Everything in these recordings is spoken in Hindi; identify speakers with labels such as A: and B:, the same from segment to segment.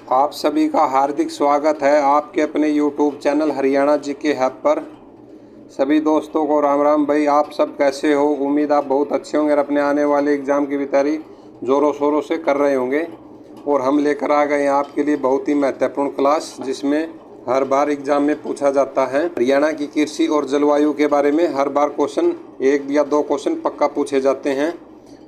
A: आप सभी का हार्दिक स्वागत है आपके अपने YouTube channel Haryana GK hub पर। सभी दोस्तों को राम राम। भाई आप सब कैसे हो? उम्मीद आप बहुत अच्छे होंगे और अपने आने वाले एग्ज़ाम की तैयारी ज़ोरों शोरों से कर रहे होंगे। और हम लेकर आ गए हैं आपके लिए बहुत ही महत्वपूर्ण क्लास, जिसमें हर बार एग्ज़ाम में पूछा जाता है हरियाणा की कृषि और जलवायु के बारे में। हर बार क्वेश्चन, एक या दो क्वेश्चन पक्का पूछे जाते हैं,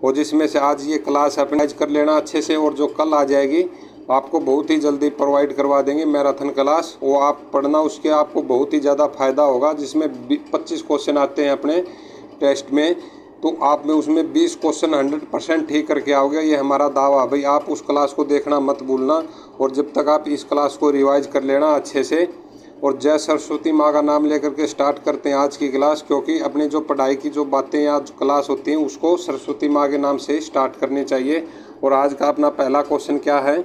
A: और जिसमें से आज ये क्लास अपनाइज कर लेना अच्छे से। और जो कल आ जाएगी आपको बहुत ही जल्दी प्रोवाइड करवा देंगे मैराथन क्लास, वो आप पढ़ना, उसके आपको बहुत ही ज़्यादा फ़ायदा होगा। जिसमें 25 क्वेश्चन आते हैं अपने टेस्ट में, तो आप में उसमें 20 क्वेश्चन 100% ठीक करके आओगे, ये हमारा दावा। भाई आप उस क्लास को देखना मत भूलना, और जब तक आप इस क्लास को रिवाइज कर लेना अच्छे से। और जय सरस्वती माँ का नाम लेकर के स्टार्ट करते हैं आज की क्लास, क्योंकि अपनी जो पढ़ाई की जो बातें आज क्लास होती हैं उसको सरस्वती माँ के नाम से स्टार्ट करनी चाहिए। और आज का अपना पहला क्वेश्चन क्या है?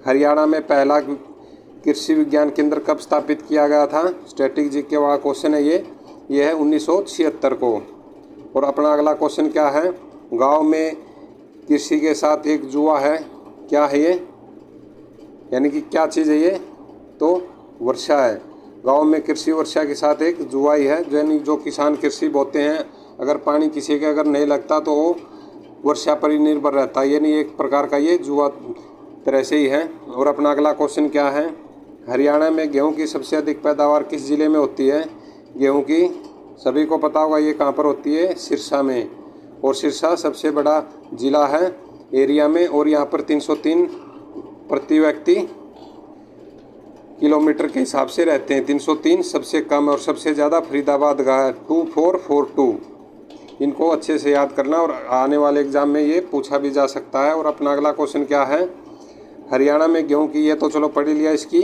A: हरियाणा में पहला कृषि विज्ञान केंद्र कब स्थापित किया गया था? स्टैटिक जीके वाला क्वेश्चन है ये है 1976 को। और अपना अगला क्वेश्चन क्या है? गांव में कृषि के साथ एक जुआ है, क्या है ये? यानी कि क्या चीज़ है ये? तो वर्षा है। गांव में कृषि वर्षा के साथ एक जुआ ही है, यानी जो किसान कृषि बोते हैं, अगर पानी किसी के अगर नहीं लगता तो वो वर्षा पर ही निर्भर रहता है, यानी एक प्रकार का ये जुआ तरह से ही है। और अपना अगला क्वेश्चन क्या है? हरियाणा में गेहूं की सबसे अधिक पैदावार किस ज़िले में होती है? गेहूं की सभी को पता होगा ये कहां पर होती है? सिरसा में। और सिरसा सबसे बड़ा ज़िला है एरिया में, और यहां पर 303 प्रति व्यक्ति किलोमीटर के हिसाब से रहते हैं। 303 सबसे कम, और सबसे ज़्यादा फरीदाबाद का है 2442। इनको अच्छे से याद करना, और आने वाले एग्ज़ाम में ये पूछा भी जा सकता है। और अपना अगला क्वेश्चन क्या है? हरियाणा में गेहूं की, ये तो चलो पढ़ लिया, इसकी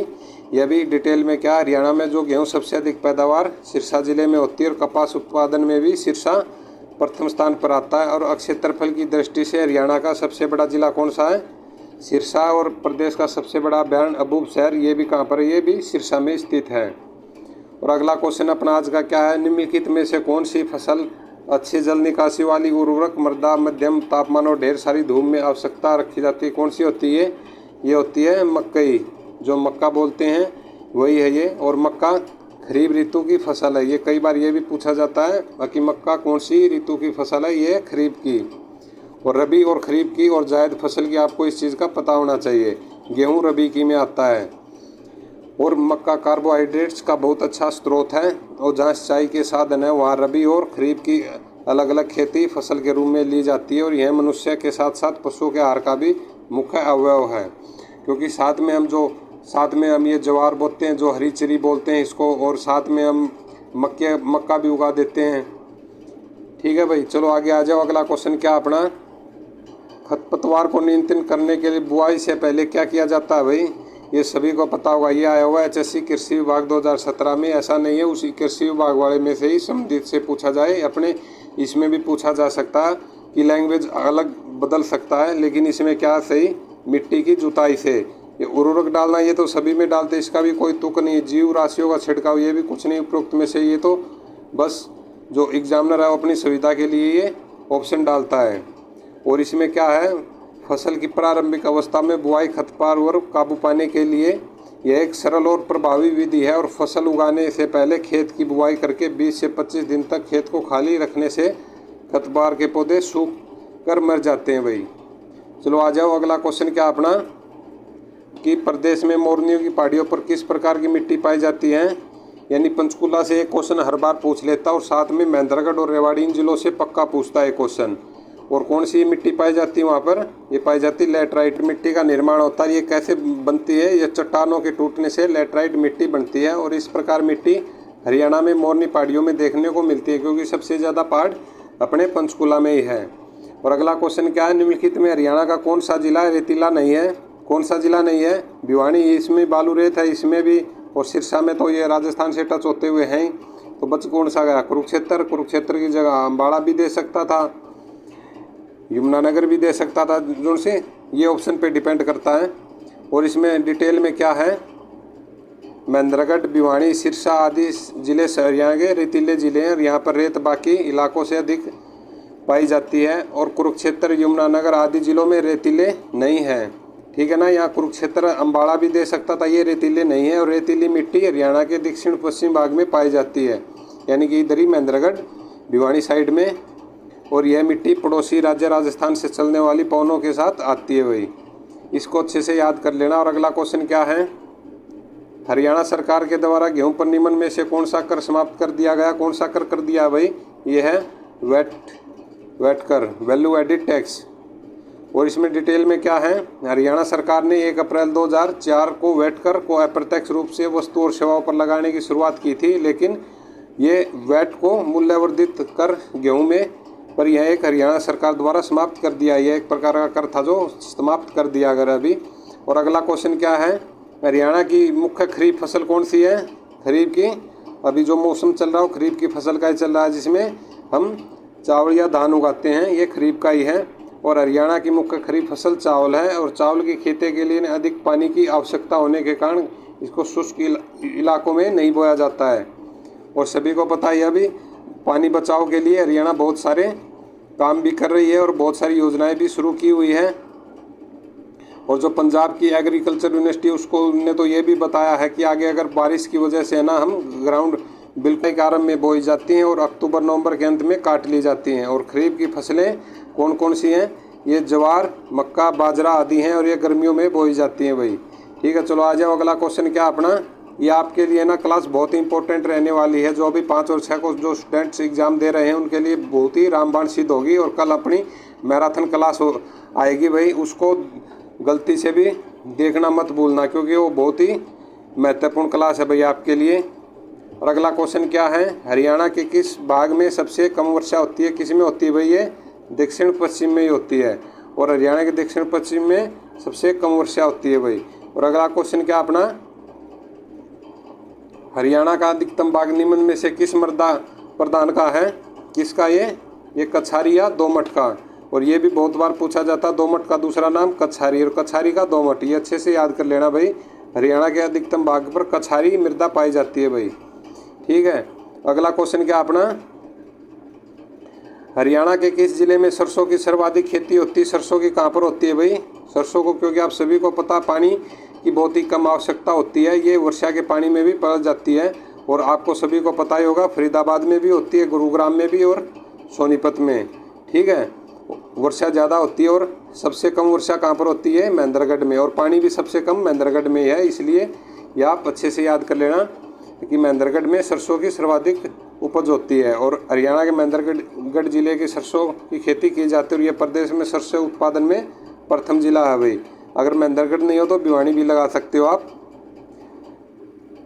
A: यह भी डिटेल में क्या? हरियाणा में जो गेहूं सबसे अधिक पैदावार सिरसा जिले में होती है, और कपास उत्पादन में भी सिरसा प्रथम स्थान पर आता है। और क्षेत्रफल की दृष्टि से हरियाणा का सबसे बड़ा जिला कौन सा है? सिरसा। और प्रदेश का सबसे बड़ा अभ्यारण्य अबूबसैर, ये भी कहाँ पर है? ये भी सिरसा में स्थित है। और अगला क्वेश्चन अपना आज का क्या है? निम्नलिखित में से कौन सी फसल अच्छी जल निकासी वाली, उर्वरक मृदा, मध्यम तापमान और ढेर सारी धूप में आवश्यकता रखी जाती है? कौन सी होती है? ये होती है मकई, जो मक्का बोलते हैं वही है ये। और मक्का खरीफ ऋतु की फसल है, ये कई बार ये भी पूछा जाता है बाकी मक्का कौन सी ऋतु की फसल है? ये खरीफ की। और रबी और खरीफ की और जायद फसल की आपको इस चीज़ का पता होना चाहिए। गेहूँ रबी की में आता है। और मक्का कार्बोहाइड्रेट्स का बहुत अच्छा स्रोत है, और जहाँ सिंचाई के साधन है वहाँ रबी और खरीफ की अलग अलग खेती फसल के रूप में ली जाती है। और यह मनुष्य के साथ साथ पशुओं के आहार का भी मुख्य अवयव है, क्योंकि साथ में हम ये ज्वार बोते हैं, जो हरी चरी बोलते हैं इसको, और साथ में हम मक्का भी उगा देते हैं। ठीक है भाई, चलो आगे आ जाओ। अगला क्वेश्चन क्या अपना? खरपतवार को नियंत्रित करने के लिए बुआई से पहले क्या किया जाता है? भाई ये सभी को पता होगा, ये आया हुआ HSC कृषि विभाग 2017 में। ऐसा नहीं है उसी कृषि विभाग वाले में से ही संबंधित से पूछा जाए, अपने इसमें भी पूछा जा सकता है कि लैंग्वेज अलग बदल सकता है, लेकिन इसमें क्या सही? मिट्टी की जुताई से। ये उर्वरक डालना ये तो सभी में डालते, इसका भी कोई तुक नहीं। जीव राशियों का छिड़काव, ये भी कुछ नहीं उपरोक्त में से। ये तो बस जो एग्जामिनर है वो अपनी सुविधा के लिए ये ऑप्शन डालता है। और इसमें क्या है? फसल की प्रारंभिक अवस्था में बुआई खरपतवार और काबू पाने के लिए यह एक सरल और प्रभावी विधि है। और फसल उगाने से पहले खेत की बुआई करके 20 से 25 दिन तक खेत को खाली रखने से खरपतवार के पौधे सूख कर मर जाते हैं। भाई चलो आ जाओ। अगला क्वेश्चन क्या अपना? कि प्रदेश में मोरनियों की पहाड़ियों पर किस प्रकार की मिट्टी पाई जाती है? यानी पंचकुला से एक क्वेश्चन हर बार पूछ लेता, और साथ में महेंद्रगढ़ और रेवाड़ी इन जिलों से पक्का पूछता है क्वेश्चन। और कौन सी मिट्टी पाई जाती है वहाँ पर? ये पाई जाती है लैटराइट मिट्टी का निर्माण होता है। ये कैसे बनती है? ये चट्टानों के टूटने से लैटराइट मिट्टी बनती है। और इस प्रकार मिट्टी हरियाणा में मोरनी पहाड़ियों में देखने को मिलती है, क्योंकि सबसे ज़्यादा पहाड़ अपने पंचकुला में ही है। और अगला क्वेश्चन क्या है? निम्नलिखित में हरियाणा का कौन सा जिला रेतीला नहीं है? कौन सा जिला नहीं है? भिवानी, इसमें बालू रेत है इसमें भी। और सिरसा में तो ये राजस्थान से टच होते हुए हैं, तो बच कौन सा गया? कुरुक्षेत्र की जगह अम्बाड़ा भी दे सकता था, यमुनानगर भी दे सकता था, जो से ये ऑप्शन पे डिपेंड करता है। और इसमें डिटेल में क्या है? महेंद्रगढ़, भिवानी, सिरसा आदि जिले हरियाणा के रेतीले जिले हैं, और यहाँ पर रेत बाकी इलाकों से अधिक पाई जाती है। और कुरुक्षेत्र, यमुनानगर आदि जिलों में रेतीले नहीं हैं। ठीक है ना। यहाँ कुरुक्षेत्र अम्बाड़ा भी दे सकता था, ये रेतीले नहीं है। और रेतीली मिट्टी हरियाणा के दक्षिण पश्चिम भाग में पाई जाती है, यानी कि इधर ही महेंद्रगढ़ भिवानी साइड में। और यह मिट्टी पड़ोसी राज्य राजस्थान से चलने वाली पवनों के साथ आती है भाई, इसको अच्छे से याद कर लेना। और अगला क्वेश्चन क्या है, हरियाणा सरकार के द्वारा गेहूं पर निम्न में से कौन सा कर समाप्त कर दिया गया। कौन सा कर दिया भाई, ये है वैट कर, वैल्यू एडिड टैक्स। और इसमें डिटेल में क्या है, हरियाणा सरकार ने 1 अप्रैल 2004 को वैट कर को अप्रत्यक्ष रूप से वस्तु और सेवाओं पर लगाने की शुरुआत की थी, लेकिन ये वैट को मूल्यवर्धित कर गेहूं में पर यह एक हरियाणा सरकार द्वारा समाप्त कर दिया। यह एक प्रकार का कर था जो समाप्त कर दिया गया अभी। और अगला क्वेश्चन क्या है, हरियाणा की मुख्य खरीफ फसल कौन सी है। खरीफ की, अभी जो मौसम चल रहा हो खरीफ की फसल का ही चल रहा है, जिसमें हम चावल या धान उगाते हैं, ये खरीफ का ही है। और हरियाणा की मुख्य खरीफ फसल चावल है। और चावल की खेती के लिए अधिक पानी की आवश्यकता होने के कारण इसको शुष्क इलाकों में नहीं बोया जाता है। और सभी को पता है अभी पानी बचाव के लिए हरियाणा बहुत सारे काम भी कर रही है और बहुत सारी योजनाएं भी शुरू की हुई है। और जो पंजाब की एग्रीकल्चर यूनिवर्सिटी उसको ने तो ये भी बताया है कि आगे अगर बारिश की वजह से ना हम ग्राउंड बिल्कुल के आरंभ में बोई जाती हैं और अक्टूबर नवंबर के अंत में काट ली जाती हैं। और खरीफ की फसलें कौन कौन सी हैं, ये ज्वार, मक्का, बाजरा आदि हैं और ये गर्मियों में बोई जाती हैं भाई। ठीक है, चलो आ जाओ। अगला क्वेश्चन क्या अपना, ये आपके लिए ना क्लास बहुत ही इंपॉर्टेंट रहने वाली है। जो अभी 5 और 6 को जो स्टूडेंट्स एग्जाम दे रहे हैं उनके लिए बहुत ही रामबाण सिद्ध होगी। और कल अपनी मैराथन क्लास आएगी भाई, उसको गलती से भी देखना मत भूलना, क्योंकि वो बहुत ही महत्वपूर्ण क्लास है भाई आपके लिए। और अगला क्वेश्चन क्या है, हरियाणा के किस भाग में सबसे कम वर्षा होती है। किस में होती है भाई, ये दक्षिण पश्चिम में ही होती है। और हरियाणा के दक्षिण पश्चिम में सबसे कम वर्षा होती है भाई। और अगला क्वेश्चन क्या अपना, हरियाणा का अधिकतम भाग निम्न में से किस मृदा प्रधान का है। किसका, ये कछारी या दोमट का। और ये भी बहुत बार पूछा जाता है, दोमट का दूसरा नाम कछारी और कछारी का दोमट, ये अच्छे से याद कर लेना भाई। हरियाणा के अधिकतम भाग पर कछारी मृदा पाई जाती है भाई। ठीक है, अगला क्वेश्चन क्या अपना, हरियाणा के किस जिले में सरसों की सर्वाधिक खेती होती है। सरसों की कहाँ पर होती है भाई, सरसों को क्योंकि आप सभी को पता पानी की बहुत ही कम आवश्यकता होती है, ये वर्षा के पानी में भी पड़ जाती है। और आपको सभी को पता ही होगा फरीदाबाद में भी होती है, गुरुग्राम में भी और सोनीपत में। ठीक है, वर्षा ज़्यादा होती है। और सबसे कम वर्षा कहाँ पर होती है, महेंद्रगढ़ में। और पानी भी सबसे कम महेंद्रगढ़ में है, इसलिए ये आप अच्छे से याद कर लेना कि महेंद्रगढ़ में सरसों की सर्वाधिक उपज होती है। और हरियाणा के महेंद्रगढ़ जिले की सरसों की खेती की जाती है। और ये प्रदेश में सरसों उत्पादन में प्रथम जिला है भाई। अगर महेंद्रगढ़ नहीं हो तो भिवानी भी लगा सकते हो आप।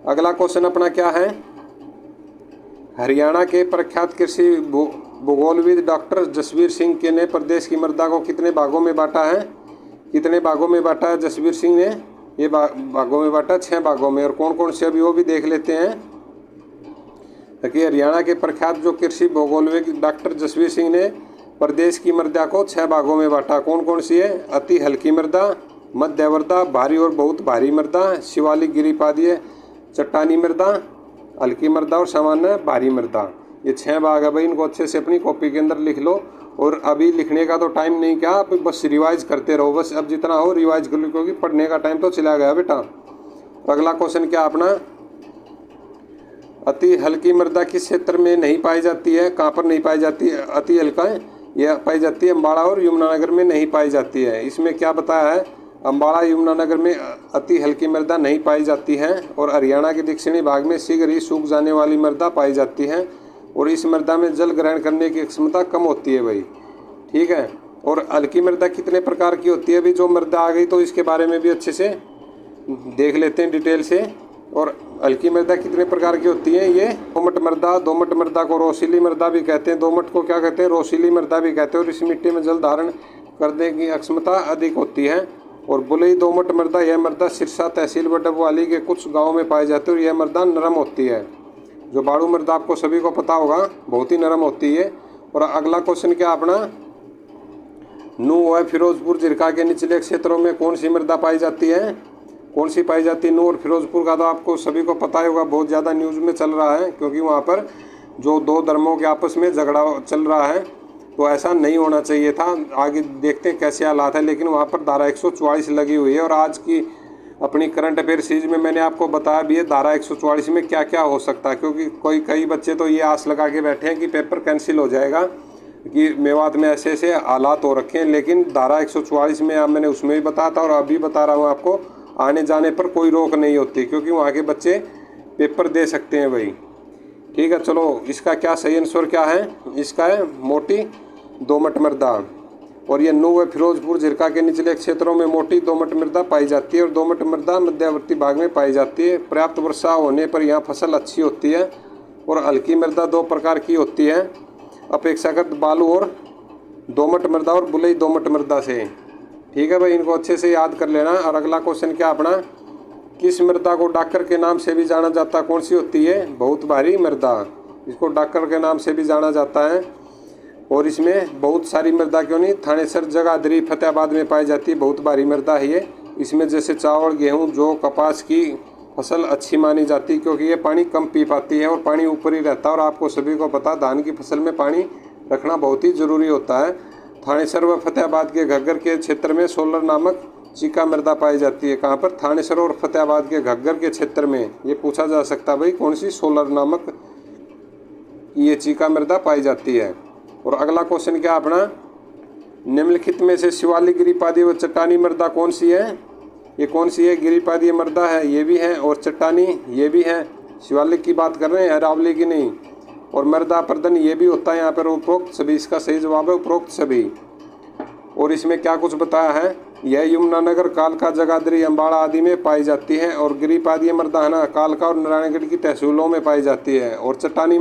A: अगला क्वेश्चन अपना क्या है, हरियाणा के प्रख्यात कृषि भूगोलविद डॉक्टर जसवीर सिंह के ने प्रदेश की मृदा को कितने भागों में बांटा है। कितने भागों में बांटा है जसवीर सिंह ने, ये भागों में बांटा, 6 भागों में। और कौन कौन से अभी वो भी देख लेते हैं। कि हरियाणा के प्रख्यात जो कृषि भूगोलविद डॉक्टर जसवीर सिंह ने प्रदेश की मृदा को 6 भागों में बांटा। कौन कौन सी है, अति हल्की मृदा, मध्य मृदा, भारी और बहुत भारी मृदा, शिवालिक गिरिपादीय चट्टानी मृदा, हल्की मृदा और सामान्य भारी मृदा। ये 6 भाग है भाई, इनको अच्छे से अपनी कॉपी के अंदर लिख लो। और अभी लिखने का तो टाइम नहीं, क्या आप बस रिवाइज करते रहो, बस अब जितना हो रिवाइज कर लो, क्योंकि पढ़ने का टाइम तो चला गया बेटा। अगला क्वेश्चन क्या अपना, अति हल्की मृदा किस क्षेत्र में नहीं पाई जाती है। कहाँ पर नहीं पाई जाती है अति हल्का, यह पाई जाती है अम्बाड़ा और यमुनानगर में नहीं पाई जाती है। इसमें क्या बताया है, अम्बाड़ा यमुनानगर में अति हल्की मृदा नहीं पाई जाती है। और हरियाणा के दक्षिणी भाग में शीघ्र ही सूख जाने वाली मृदा पाई जाती है। और इस मृदा में जल ग्रहण करने की क्षमता कम होती है भाई। ठीक है, और हल्की मृदा कितने प्रकार की होती है। अभी जो मृदा आ गई तो इसके बारे में भी अच्छे से देख लेते हैं डिटेल से। और हल्की मृदा कितने प्रकार की होती है, ये दोमट मृदा, दोमट मृदा को रोसीली मृदा भी कहते हैं, दोमट को क्या कहते हैं, रोसीली मृदा भी कहते हैं। और इस मिट्टी में जल धारण करने की क्षमता अधिक होती है। और बुलई दोमट मृदा, यह मृदा सिरसा तहसील व डबवाली के कुछ गाँव में पाई जाती है। और यह मृदा नरम होती है। जो बाड़ू मृदा आपको सभी को पता होगा, बहुत ही नरम होती है। और अगला क्वेश्चन क्या अपना, नूह व फिरोजपुर जिरका के निचले क्षेत्रों में कौन सी मृदा पाई जाती है। कौन सी पाई जाती है, नूह और फिरोजपुर का तो आपको सभी को पता ही होगा, बहुत ज़्यादा न्यूज़ में चल रहा है, क्योंकि वहाँ पर जो 2 धर्मों के आपस में झगड़ा चल रहा है। तो ऐसा नहीं होना चाहिए था। आगे देखते हैं कैसे हालात है, लेकिन वहाँ पर धारा 144 लगी हुई है। और आज की अपनी करंट अफेयर सीरीज में मैंने आपको बताया भी है धारा 144 में क्या क्या हो सकता है, क्योंकि कई बच्चे तो ये आस लगा के बैठे हैं कि पेपर कैंसिल हो जाएगा, कि मेवात में ऐसे ऐसे हालात हो रखे हैं। लेकिन धारा 144 में मैंने उसमें भी बताया था और अभी बता रहा हूँ आपको, आने जाने पर कोई रोक नहीं होती, क्योंकि वहाँ के बच्चे पेपर दे सकते हैं भाई। ठीक है, चलो इसका क्या सही आंसर क्या है, इसका है मोटी दोमट मृदा। और ये नू व फिरोजपुर झिरका के निचले क्षेत्रों में मोटी दोमट मृदा पाई जाती है और दोमट मृदा मध्यवर्ती भाग में पाई जाती है। पर्याप्त वर्षा होने पर यहाँ फसल अच्छी होती है। और हल्की मृदा दो प्रकार की होती है, अपेक्षाकृत बालू और दोमट मृदा और बुलई दोमट मृदा से। ठीक है भाई, इनको अच्छे से याद कर लेना। और अगला क्वेश्चन क्या अपना, किस मृदा को डाकर के नाम से भी जाना जाता है, कौन सी होती है, बहुत भारी मृदा, इसको डाकर के नाम से भी जाना जाता है। और इसमें बहुत सारी मृदा क्यों नहीं, थानेसर, जगाधरी, फतेहाबाद में पाई जाती है बहुत भारी मृदा है ये। इसमें जैसे चावल, गेहूं, जौ, कपास की फसल अच्छी मानी जाती है, क्योंकि ये पानी कम पी पाती है और पानी ऊपर ही रहता है। और आपको सभी को पता, धान की फसल में पानी रखना बहुत ही ज़रूरी होता है। थानेसर व फतेहाबाद के घग्गर के क्षेत्र में सोलर नामक चीका मृदा पाई जाती है। कहाँ पर, थानेसर और फतेहाबाद के घग्गर के क्षेत्र में। ये पूछा जा सकता है भाई कौन सी सोलर नामक ये चीका मृदा पाई जाती है। और अगला क्वेश्चन क्या अपना, निम्नलिखित में से शिवालिक, गिरिपादी व चट्टानी मृदा कौन सी है, ये कौन सी है, गिरिपादी मृदा है ये भी है और चट्टानी ये भी है। शिवालिक की बात कर रहे हैं, अरावली की नहीं। और मृदा प्रदन ये भी होता है यहाँ पर, उपरोक्त सभी, इसका सही जवाब है उपरोक्त सभी। और इसमें क्या कुछ बताया है, यह यमुनानगर, कालका, जगाधरी, अम्बाड़ा आदि में पाई जाती है। और गिरिपादी मृदा है ना, कालका और नारायणगढ़ की तहसीलों में पाई जाती है। और चट्टानी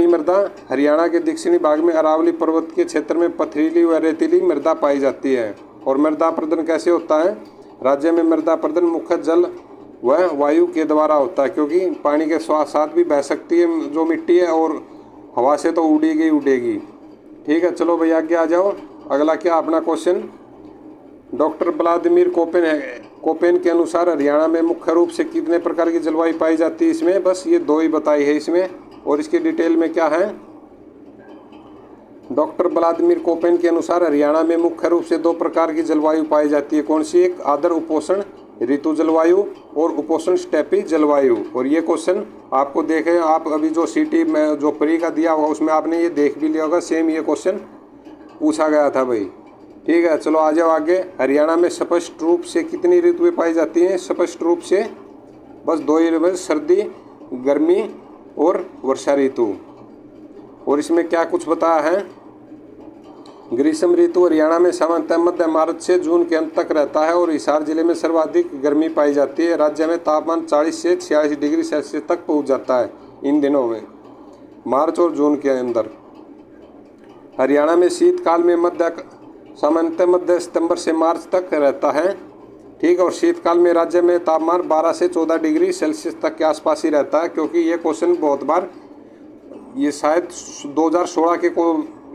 A: मृदा हरियाणा के दक्षिणी भाग में अरावली पर्वत के क्षेत्र में पथरीली व रेतीली मृदा पाई जाती है। और मृदा प्रदन कैसे होता है, राज्य में मृदा प्रदन मुख्य जल व वायु के द्वारा होता है, क्योंकि पानी के साथ भी बह सकती है जो मिट्टी है, और हवा से तो उड़ेगी। ठीक है, चलो भैया आगे आ जाओ। अगला क्या अपना क्वेश्चन, डॉक्टर व्लादिमीर कोपेन के अनुसार हरियाणा में मुख्य रूप से कितने प्रकार की जलवायु पाई जाती है। इसमें बस ये दो ही बताई है इसमें। और इसकी डिटेल में क्या है, डॉक्टर व्लादिमीर कोपेन के अनुसार हरियाणा में मुख्य रूप से दो प्रकार की जलवायु पाई जाती है। कौन सी, एक आर्द्र उपोष्ण ऋतु जलवायु और उपोष्ण स्टेपी जलवायु। और ये क्वेश्चन आपको देखे, आप अभी जो सिटी में जो प्री का दिया होगा उसमें आपने ये देख भी लिया होगा, सेम ये क्वेश्चन पूछा गया था भाई। ठीक है, चलो आ जाओ आगे। हरियाणा में स्पष्ट रूप से कितनी ऋतुएं पाई जाती हैं, स्पष्ट रूप से बस दो ही ऋतु, सर्दी, गर्मी और वर्षा ऋतु। और इसमें क्या कुछ बताया है, ग्रीष्म ऋतु हरियाणा में सामान्यतः मध्य मार्च से जून के अंत तक रहता है और हिसार जिले में सर्वाधिक गर्मी पाई जाती है। राज्य में तापमान 40 से 46 डिग्री सेल्सियस तक पहुंच जाता है इन दिनों में, मार्च और जून के अंदर। हरियाणा में शीतकाल में सामान्यतः मध्य सितंबर से मार्च तक रहता है। ठीक है, और शीतकाल में राज्य में तापमान 12 से 14 डिग्री सेल्सियस तक के आसपास ही रहता है। क्योंकि ये क्वेश्चन बहुत बार, ये शायद 2016 के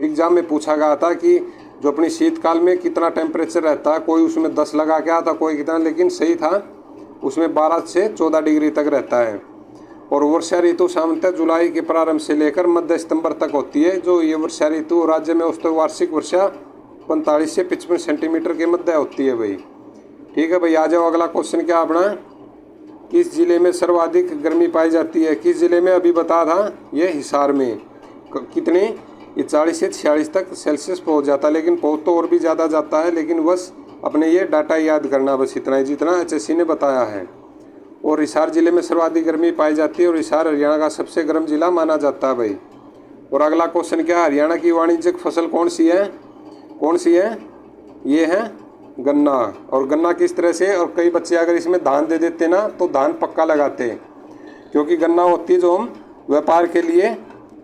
A: एग्ज़ाम में पूछा गया था कि जो अपनी शीतकाल में कितना टेम्परेचर रहता है, कोई उसमें 10 लगा के आया था, कोई कितना, लेकिन सही था उसमें 12 से 14 डिग्री तक रहता है। और वर्षा ऋतु सामान्यतः जुलाई के प्रारंभ से लेकर मध्य सितंबर तक होती है। जो ये वर्षा ऋतु राज्य में औसत वार्षिक वर्षा 45 से 55 सेंटीमीटर के मध्य होती है भाई। ठीक है भाई, आ जाओ अगला क्वेश्चन क्या अपना, किस जिले में सर्वाधिक गर्मी पाई जाती है। किस जिले में, अभी बता था ये हिसार में। कितने, ये 40 से 46 तक सेल्सियस पहुंच जाता है, लेकिन पहुंच तो और भी ज़्यादा जाता है, लेकिन बस अपने ये डाटा याद करना, बस इतना ही जितना HSC ने बताया है। और हिसार जिले में सर्वाधिक गर्मी पाई जाती है और हिसार हरियाणा का सबसे गर्म जिला माना जाता है भाई। और अगला क्वेश्चन क्या, हरियाणा की वाणिज्यिक फसल कौन सी है, ये है गन्ना। और गन्ना किस तरह से, और कई बच्चे अगर इसमें धान दे देते ना तो धान पक्का लगाते, क्योंकि गन्ना होती है जो हम व्यापार के लिए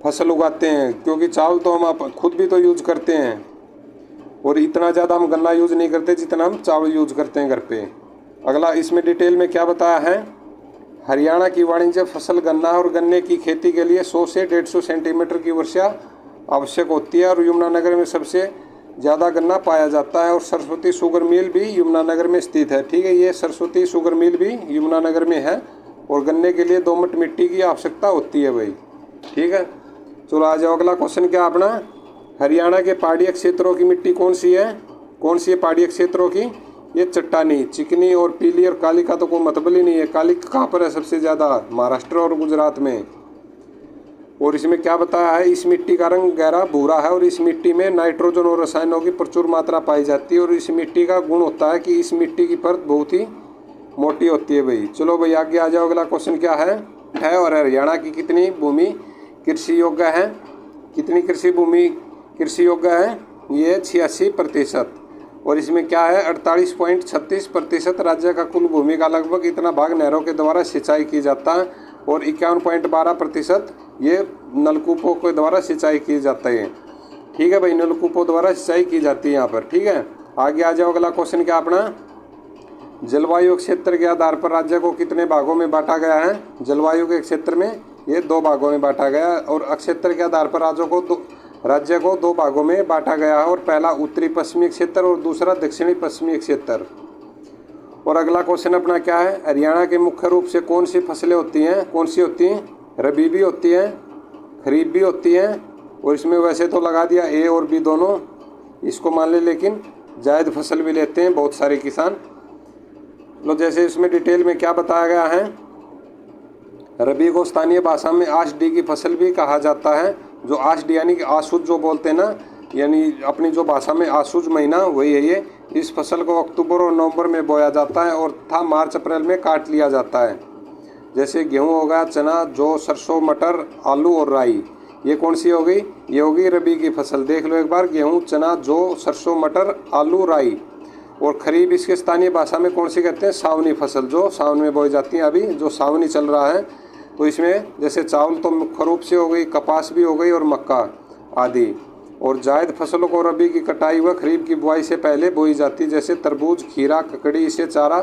A: फसल उगाते हैं, क्योंकि चावल तो हम खुद भी तो यूज करते हैं, और इतना ज़्यादा हम गन्ना यूज नहीं करते जितना हम चावल यूज करते हैं घर पे। अगला इसमें डिटेल में क्या बताया है, हरियाणा की वाणिज्य फसल गन्ना और गन्ने की खेती के लिए 100 से 150 सेंटीमीटर की वर्षा आवश्यक होती है। और यमुनानगर में सबसे ज़्यादा गन्ना पाया जाता है। और सरस्वती शुगर मिल भी यमुनानगर में स्थित है। ठीक है, ये सरस्वती शुगर मिल भी यमुनानगर में है। और गन्ने के लिए दोमट मिट्टी की आवश्यकता होती है भाई। ठीक है, चलो आ जाओ, अगला क्वेश्चन क्या अपना, हरियाणा के पहाड़ी क्षेत्रों की मिट्टी कौन सी है? कौन सी है पहाड़ी क्षेत्रों की? ये चट्टानी, चिकनी और पीली और काली का तो कोई मतलब ही नहीं है। काली कहाँ पर है सबसे ज़्यादा? महाराष्ट्र और गुजरात में। और इसमें क्या बताया है, इस मिट्टी का रंग गहरा भूरा है और इस मिट्टी में नाइट्रोजन और रसायनों की प्रचुर मात्रा पाई जाती है। और इस मिट्टी का गुण होता है कि इस मिट्टी की परत बहुत ही मोटी होती है भाई। चलो भाई आगे आ जाओ, अगला क्वेश्चन क्या है और हरियाणा की कितनी भूमि कृषि योग्य है? कितनी कृषि भूमि कृषि योग्य है? ये 86%। और इसमें क्या है, 48.36% राज्य का कुल भूमि का लगभग इतना भाग नहरों के द्वारा सिंचाई की जाता है और 51.12% ये नलकूपों के द्वारा सिंचाई की जाता है। ठीक है भाई, नलकूपों द्वारा सिंचाई की जाती है यहाँ पर। ठीक है, आगे आ जाओ, अगला क्वेश्चन क्या अपना, जलवायु क्षेत्र के आधार पर राज्य को कितने भागों में बांटा गया है? जलवायु के क्षेत्र में ये 2 भागों में बांटा गया है और क्षेत्र के आधार पर राज्य को 2 भागों में बांटा गया है। और पहला उत्तरी पश्चिमी क्षेत्र और दूसरा दक्षिणी पश्चिमी क्षेत्र। और अगला क्वेश्चन अपना क्या है, हरियाणा के मुख्य रूप से कौन सी फसलें होती हैं? कौन सी होती हैं? रबी भी होती हैं, खरीफ भी होती हैं। और इसमें वैसे तो लगा दिया ए और बी दोनों, इसको मान ले, लेकिन जायद फसल भी लेते हैं बहुत सारे किसान। लो जैसे इसमें डिटेल में क्या बताया गया है, रबी को स्थानीय भाषा में आषाढ़ी की फसल भी कहा जाता है। जो आषाढ़ी यानी कि आशुज जो बोलते हैं ना, यानी अपनी जो भाषा में आशुज महीना, वही है ये। इस फसल को अक्टूबर और नवंबर में बोया जाता है और मार्च अप्रैल में काट लिया जाता है। जैसे गेहूँ हो गया, चना, जौ, सरसों, मटर, आलू और राई, ये कौन सी हो गई? ये होगी रबी की फसल। देख लो एक बार, गेहूँ, चना, जौ, सरसों, मटर, आलू, राई। और खरीफ इसके स्थानीय भाषा में कौन सी कहते हैं? सावनी फसल, जो सावन में बोई जाती है। अभी जो सावनी चल रहा है, तो इसमें जैसे चावल तो मुख्य रूप से हो गई, कपास भी हो गई और मक्का आदि। और जायद फसलों को रबी की कटाई व खरीफ की बुआई से पहले बोई जाती है, जैसे तरबूज, खीरा, ककड़ी, इसे चारा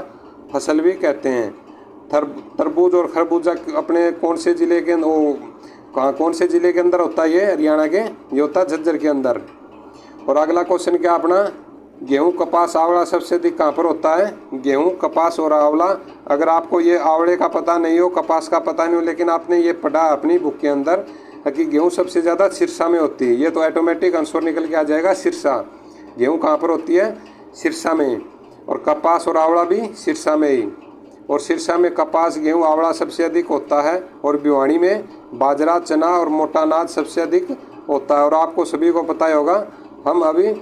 A: फसल भी कहते हैं। तरबूज और खरबूजा अपने कौन से ज़िले के कौन से ज़िले के अंदर होता है? ये हरियाणा के, ये होता है झज्जर के अंदर। और अगला क्वेश्चन क्या अपना, गेहूं, कपास, आंवला सबसे अधिक कहाँ पर होता है? गेहूं, कपास और आंवला। अगर आपको ये आंवले का पता नहीं हो, कपास का पता नहीं हो, लेकिन आपने ये पढ़ा अपनी बुक के अंदर कि गेहूं सबसे ज़्यादा सिरसा में होती है, ये तो ऑटोमेटिक आंसर निकल के आ जाएगा सिरसा। गेहूं कहाँ पर होती है? सिरसा में। और कपास और आंवला भी सिरसा में ही। और सिरसा में कपास, गेहूँ, आंवला सबसे अधिक होता है। और भिवानी में बाजरा, चना और मोटा अनाज सबसे अधिक होता है। और आपको सभी को पता ही होगा, हम अभी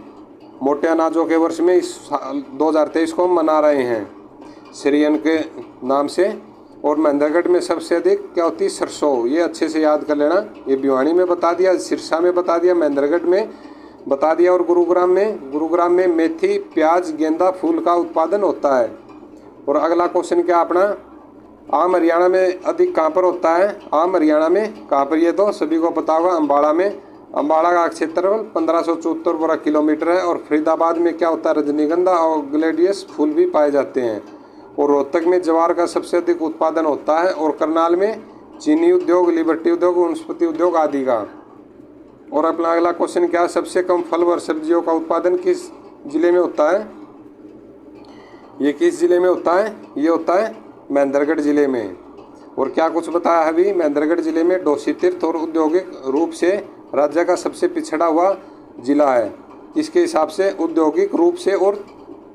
A: मोटे अनाजों के वर्ष में इस 2023 को मना रहे हैं श्रीयन के नाम से। और महेंद्रगढ़ में सबसे अधिक क्या होती है? सरसों। ये अच्छे से याद कर लेना। ये भिवानी में बता दिया, सिरसा में बता दिया, महेंद्रगढ़ में बता दिया। और गुरुग्राम में मेथी, प्याज, गेंदा फूल का उत्पादन होता है। और अगला क्वेश्चन क्या अपना, आम हरियाणा में अधिक कहाँ पर होता है? आम हरियाणा में कहाँ पर? ये तो सभी को पता होगा, अम्बाड़ा में। अम्बाड़ा का क्षेत्रफल 1574 वर्ग किलोमीटर है। और फरीदाबाद में क्या होता है? रजनीगंधा और ग्लेडियस फूल भी पाए जाते हैं। और रोहतक में ज्वार का सबसे अधिक उत्पादन होता है। और करनाल में चीनी उद्योग, लिबर्टी उद्योग, वनस्पति उद्योग आदि का। और अपना अगला क्वेश्चन क्या है, सबसे कम फल व सब्जियों का उत्पादन किस जिले में होता है? ये किस जिले में होता है? ये होता है महेंद्रगढ़ जिले में। और क्या कुछ बताया है अभी, महेंद्रगढ़ जिले में डोसी तीर्थ और औद्योगिक रूप से राज्य का सबसे पिछड़ा हुआ जिला है। इसके हिसाब से औद्योगिक रूप से और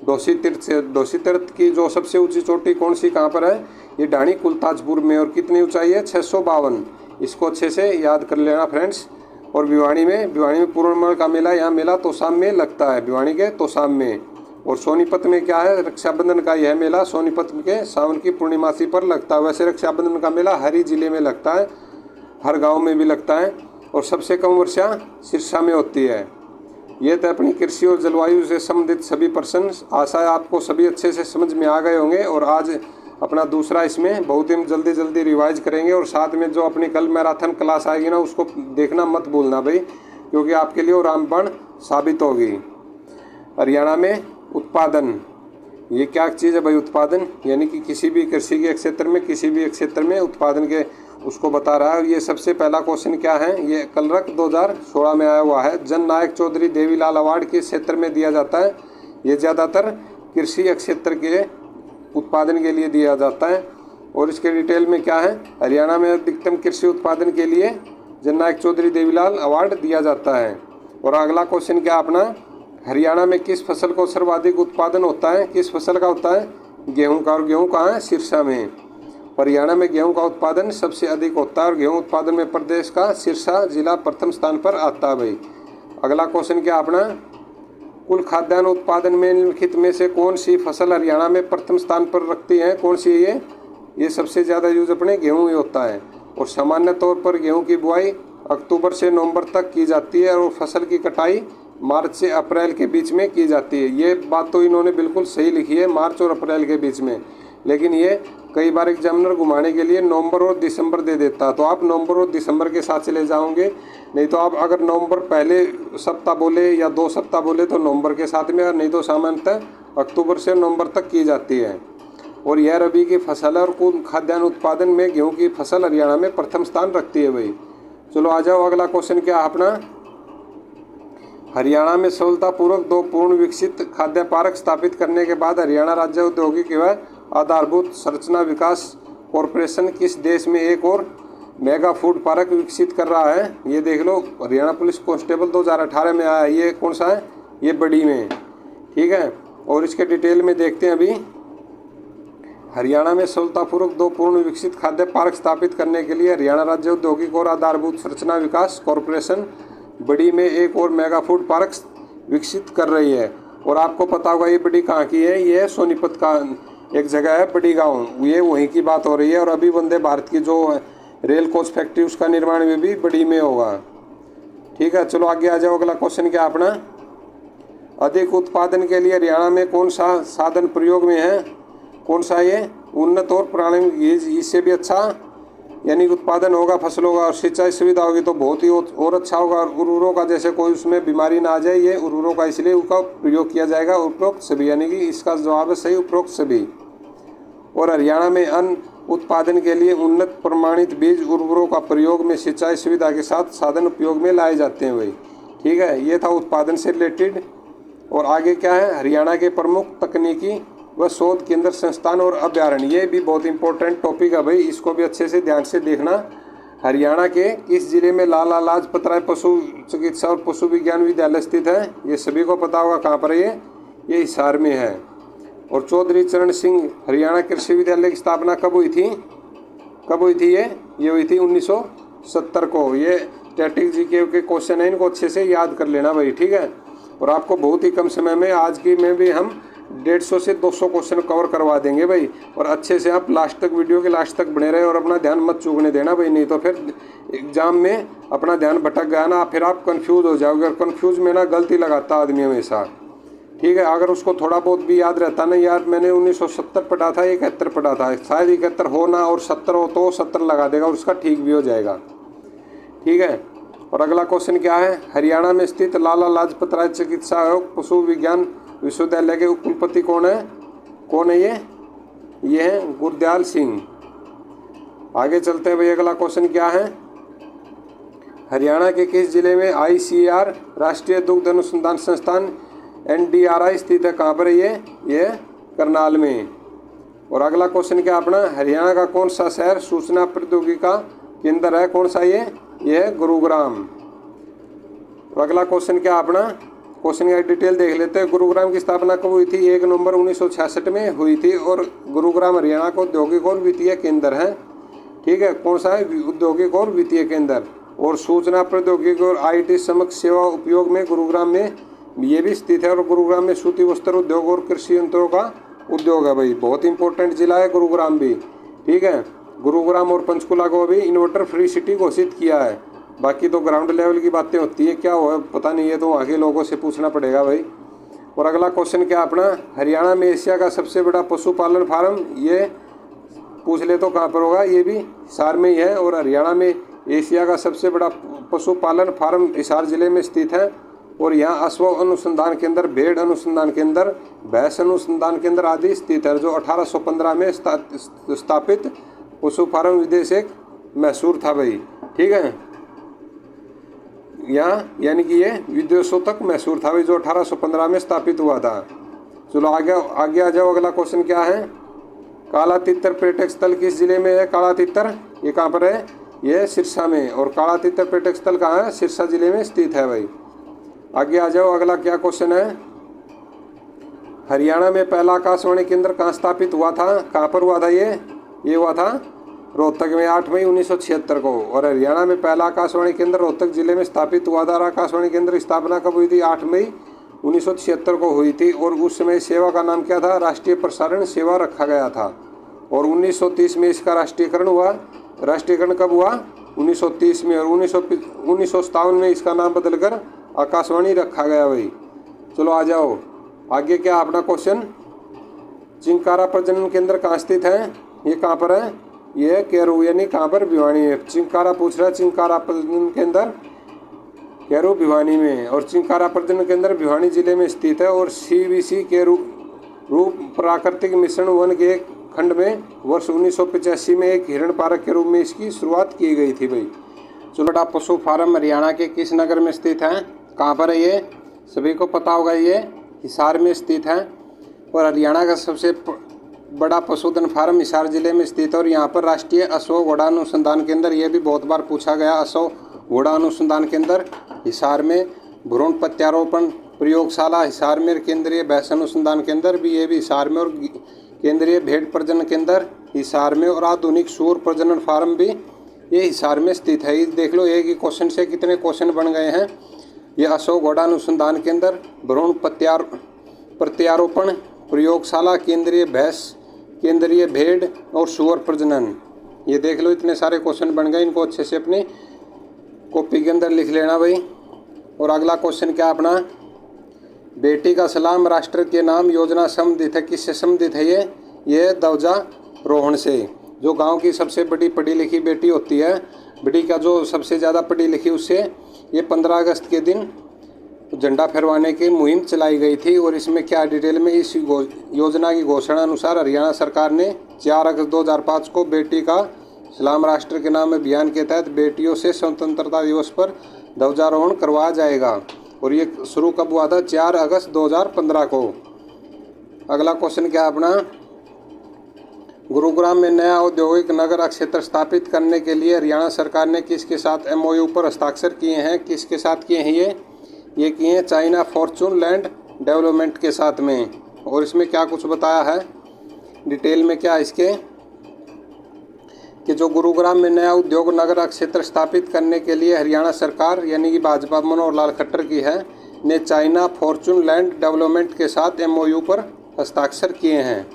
A: डोसी तीर्थ से। डोसी तीर्थ की जो सबसे ऊंची चोटी कौन सी कहाँ पर है? ये ढाणी कुलताजपुर में। और कितनी ऊंचाई है? 652। इसको अच्छे से याद कर लेना फ्रेंड्स। और भिवानी में पूर्णिमा का मेला, यहाँ मेला तोशाम में लगता है, भिवानी के तोशाम में। और सोनीपत में क्या है? रक्षाबंधन का यह मेला सोनीपत के सावन की पूर्णिमासी पर लगता है। वैसे रक्षाबंधन का मेला हर ही जिले में लगता है, हर गांव में भी लगता है। और सबसे कम वर्षा सिरसा में होती है। ये तो अपनी कृषि और जलवायु से संबंधित सभी प्रश्न, आशा है आपको सभी अच्छे से समझ में आ गए होंगे। और आज अपना दूसरा इसमें बहुत ही जल्दी रिवाइज करेंगे। और साथ में जो अपनी कल मैराथन क्लास आएगी ना, उसको देखना मत भूलना भाई, क्योंकि आपके लिए वो रामबाण साबित होगी। हरियाणा में उत्पादन, ये क्या चीज़ है भाई? उत्पादन यानी कि किसी भी कृषि के क्षेत्र में, किसी भी क्षेत्र में उत्पादन के उसको बता रहा है। ये सबसे पहला क्वेश्चन क्या है? ये कलरक 2016 में आया हुआ है। जन नायक चौधरी देवीलाल अवार्ड किस क्षेत्र में दिया जाता है? ये ज़्यादातर कृषि क्षेत्र के उत्पादन के लिए दिया जाता है। और इसके डिटेल में क्या है? हरियाणा में अधिकतम कृषि उत्पादन के लिए जननायक चौधरी देवीलाल अवार्ड दिया जाता है। और अगला क्वेश्चन क्या अपना, हरियाणा में किस फसल को सर्वाधिक उत्पादन होता है? किस फसल का होता है? गेहूं का। और गेहूं कहाँ है? सिरसा में। हरियाणा में गेहूं का उत्पादन सबसे अधिक होता है और गेहूं उत्पादन में प्रदेश का सिरसा जिला प्रथम स्थान पर आता है भाई। अगला क्वेश्चन क्या अपना, कुल खाद्यान्न उत्पादन में निम्नलिखित में से कौन सी फसल हरियाणा में प्रथम स्थान पर रखती है? कौन सी है ये सबसे ज़्यादा यूज अपने गेहूं ही होता है। और सामान्य तौर पर गेहूं की बुआई अक्टूबर से नवंबर तक की जाती है और फसल की कटाई मार्च से अप्रैल के बीच में की जाती है। ये बात तो इन्होंने बिल्कुल सही लिखी है, मार्च और अप्रैल के बीच में, लेकिन ये कई बार एग्जामिनर घुमाने के लिए नवंबर और दिसंबर दे देता, तो आप नवंबर और दिसंबर के साथ चले जाओगे। नहीं तो आप अगर नवंबर पहले सप्ताह बोले या 2 सप्ताह बोले तो नवंबर के साथ में, नहीं तो सामान्यतः अक्टूबर से नवंबर तक की जाती है। और यह रबी की फसल है और कुल खाद्यान्न उत्पादन में गेहूं की फसल हरियाणा में प्रथम स्थान रखती है भाई। चलो आ जाओ, अगला क्वेश्चन क्या अपना, हरियाणा में सफलतापूर्वक 2 पूर्ण विकसित खाद्य पार्क स्थापित करने के बाद हरियाणा राज्य औद्योगिक एवं आधारभूत संरचना विकास कॉरपोरेशन किस देश में एक और मेगा फूड पार्क विकसित कर रहा है? ये देख लो, हरियाणा पुलिस कांस्टेबल 2018 में आया है। ये कौन सा है? ये बड़ी में, ठीक है। और इसके डिटेल में देखते हैं अभी। हरियाणा में सफलतापूर्वक 2 पूर्ण विकसित खाद्य पार्क स्थापित करने के लिए हरियाणा राज्य औद्योगिक और आधारभूत संरचना विकास कॉरपोरेशन बड़ी में एक और मेगा फूड पार्क विकसित कर रही है। और आपको पता होगा ये बड़ी कहाँ की है? ये सोनीपत का एक जगह है बड़ी गाँव, ये वहीं की बात हो रही है। और अभी वंदे भारत की जो रेल कोच फैक्ट्री उसका निर्माण में भी बड़ी में होगा, ठीक है। चलो आगे आ जाओ, अगला क्वेश्चन क्या अपना, अधिक उत्पादन के लिए हरियाणा में कौन सा साधन प्रयोग में है? कौन सा? ये उन्नत और प्राणिक, इससे भी अच्छा यानी उत्पादन होगा फसलों का, और सिंचाई सुविधा होगी तो बहुत ही और अच्छा होगा। और उर्वरों का जैसे कोई उसमें बीमारी ना आ जाए, ये उर्वरों का इसलिए उसका प्रयोग किया जाएगा। उपरोक्त सभी, यानी कि इसका जवाब है सही, उपरोक्त सभी। और हरियाणा में अन्न उत्पादन के लिए उन्नत प्रमाणित बीज उर्वरों का प्रयोग में सिंचाई सुविधा के साथ साधन उपयोग में लाए जाते हैं भाई, ठीक है। ये था उत्पादन से रिलेटेड। और आगे क्या है, हरियाणा के प्रमुख तकनीकी व शोध केंद्र संस्थान और अभ्यारण्य, ये भी बहुत इंपॉर्टेंट टॉपिक है भाई, इसको भी अच्छे से ध्यान से देखना। हरियाणा के किस जिले में लाला लाजपत राय पशु चिकित्सा और पशु विज्ञान विद्यालय स्थित है? ये सभी को पता होगा कहाँ पर है ये हिसार में है। और चौधरी चरण सिंह हरियाणा कृषि विद्यालय की स्थापना कब हुई थी? कब हुई थी? ये हुई थी 1970 को। ये स्टैटिक जीके के क्वेश्चन है, इनको अच्छे से याद कर लेना भाई, ठीक है। और आपको बहुत ही कम समय में, आज की में भी हम 150 से 200 क्वेश्चन कवर करवा देंगे भाई। और अच्छे से आप लास्ट तक, वीडियो के लास्ट तक बने रहे और अपना ध्यान मत चूकने देना भाई, नहीं तो फिर एग्जाम में अपना ध्यान भटक गया ना, फिर आप कंफ्यूज हो जाओगे। और कंफ्यूज में ना गलती लगाता आदमी हमेशा, ठीक है। अगर उसको थोड़ा बहुत भी याद रहता ना, यार मैंने 1970 पढ़ा था, 71 पढ़ा था, शायद 71 हो ना और 70 हो तो 70 लगा देगा और उसका ठीक भी हो जाएगा, ठीक है। और अगला क्वेश्चन क्या है, हरियाणा में स्थित लाला लाजपत राय चिकित्सा एवं पशु विज्ञान विश्वविद्यालय के कुलपति कौन है? कौन है ये है गुरदयाल सिंह। आगे चलते हैं भाई, अगला क्वेश्चन क्या है, हरियाणा के किस जिले में ICAR राष्ट्रीय दुग्ध अनुसंधान संस्थान NDRI स्थित है? कहाँ पर है ये करनाल में। और अगला क्वेश्चन क्या अपना, हरियाणा का कौन सा शहर सूचना प्रौद्योगिकी का केंद्र है? कौन सा ये है गुरुग्राम। और अगला क्वेश्चन क्या अपना, क्वेश्चन का डिटेल देख लेते हैं। गुरुग्राम की स्थापना कब हुई थी? 1 नवंबर 1966 में हुई थी। और गुरुग्राम हरियाणा का औद्योगिक और वित्तीय केंद्र है, ठीक है। कौन सा है? औद्योगिक और वित्तीय केंद्र। और सूचना प्रौद्योगिकी और IT समक्ष सेवा उपयोग में गुरुग्राम में ये भी स्थित है। और गुरुग्राम में सूती वस्त्र उद्योग और कृषि यंत्रों का उद्योग है भाई, बहुत इंपॉर्टेंट जिला है गुरुग्राम भी, ठीक है। गुरुग्राम और पंचकुला को अभी इन्वर्टर फ्री सिटी घोषित किया है। बाकी तो ग्राउंड लेवल की बातें होती है, क्या हो पता नहीं है, तो वहाँ के लोगों से पूछना पड़ेगा भाई। और अगला क्वेश्चन क्या अपना, हरियाणा में एशिया का सबसे बड़ा पशुपालन फार्म, ये पूछ ले तो कहाँ पर होगा? ये भी हिसार में ही है। और हरियाणा में एशिया का सबसे बड़ा पशुपालन फार्म हिसार जिले में स्थित है। और यहाँ अश्व अनुसंधान केंद्र, भेड़ अनुसंधान केंद्र, भैंस अनुसंधान केंद्र आदि स्थित है, जो 1815 में स्थापित पशु फार्म विदेश एक मैसूर था भाई, ठीक है। यहाँ यानी कि ये विदेशों तक मैसूर था भाई, जो 1815 में स्थापित हुआ था। चलो आगे आ जाओ, अगला क्वेश्चन क्या है, काला तितर पर्यटक स्थल किस जिले में है? काला तितर ये कहाँ पर है? ये सिरसा में, और काला तीतर पर्यटक स्थल कहाँ है? सिरसा जिले में स्थित है भाई। आगे आ जाओ, अगला क्या क्वेश्चन है? हरियाणा में पहला आकाशवाणी केंद्र कहाँ स्थापित हुआ था? कहाँ पर हुआ था ये हुआ था रोहतक में 8 मई 1976 को। और हरियाणा में पहला आकाशवाणी केंद्र रोहतक जिले में स्थापित हुआ था। आकाशवाणी केंद्र की स्थापना कब हुई थी? 8 मई 1976 को हुई थी। और उस समय सेवा का नाम क्या था? राष्ट्रीय प्रसारण सेवा रखा गया था। और 1930 में इसका राष्ट्रीयकरण हुआ। राष्ट्रीयकरण कब हुआ? 1930 में। और 1957 में इसका नाम बदलकर आकाशवाणी रखा गया भाई। चलो आ जाओ, आगे क्या अपना क्वेश्चन? चिंकारा प्रजनन केंद्र कहाँ स्थित है? ये कहाँ पर है? ये कैरू, यानी कहाँ पर? भिवानी में। चिंकारा पूछ रहा है, चिंकारा प्रजनन केंद्र कैरू भिवानी में। और चिंकारा प्रजनन केंद्र भिवानी जिले में स्थित है। और CBC कैरू रूप प्राकृतिक मिश्रण वन के खंड में वर्ष 1985 में एक हिरण पार्क के रूप में इसकी शुरुआत की गई थी भाई। चलो, पशु फार्म हरियाणा के किस नगर में स्थित है? कहाँ पर है ये? सभी को पता होगा, ये हिसार में स्थित है। और हरियाणा का सबसे बड़ा पशुधन फार्म हिसार जिले में स्थित है। और यहाँ पर राष्ट्रीय अश्व घोड़ा अनुसंधान केंद्र, ये भी बहुत बार पूछा गया, अश्व घोड़ा अनुसंधान केंद्र हिसार में। भ्रूण प्रत्यारोपण प्रयोगशाला हिसार में। केंद्रीय भैंस अनुसंधान केंद्र भी, ये भी हिसार में। और केंद्रीय भेड़ प्रजनन केंद्र हिसार में। और आधुनिक सूअर प्रजनन फार्म भी ये हिसार में स्थित है। ये देख लो, एक ही क्वेश्चन से कितने क्वेश्चन बन गए हैं। ये अशोक घोड़ा अनुसंधान केंद्र, भ्रूण प्रत्यारोपण प्रयोगशाला, केंद्रीय भैंस, केंद्रीय भेड़ और सूअर प्रजनन, ये देख लो इतने सारे क्वेश्चन बन गए। इनको अच्छे से अपनी कॉपी के अंदर लिख लेना भाई। और अगला क्वेश्चन क्या अपना? बेटी का सलाम राष्ट्र के नाम योजना संबंधित है, किससे संबंधित है ये ध्वजारोहण से। जो गांव की सबसे बड़ी पढ़ी लिखी बेटी होती है, बेटी का जो सबसे ज़्यादा पढ़ी लिखी, उससे ये 15 अगस्त के दिन झंडा फहरवाने की मुहिम चलाई गई थी। और इसमें क्या डिटेल में, इस योजना की घोषणा अनुसार हरियाणा सरकार ने 4 अगस्त 2005 को बेटी का सलाम राष्ट्र के नाम अभियान के तहत बेटियों से स्वतंत्रता दिवस पर ध्वजारोहण करवाया जाएगा। और ये शुरू कब हुआ था? 4 अगस्त 2015 को। अगला क्वेश्चन क्या अपना? गुरुग्राम में नया औद्योगिक नगर क्षेत्र स्थापित करने के लिए हरियाणा सरकार ने किसके साथ MOU पर हस्ताक्षर किए हैं? किसके साथ किए हैं ये किए हैं चाइना फॉर्चून लैंड डेवलपमेंट के साथ में। और इसमें क्या कुछ बताया है डिटेल में, क्या इसके कि जो गुरुग्राम में नया उद्योग नगर क्षेत्र स्थापित करने के लिए हरियाणा सरकार, यानी कि भाजपा मनोहर लाल खट्टर की है, ने चाइना फॉर्चून लैंड डेवलपमेंट के साथ MOU पर हस्ताक्षर किए हैं।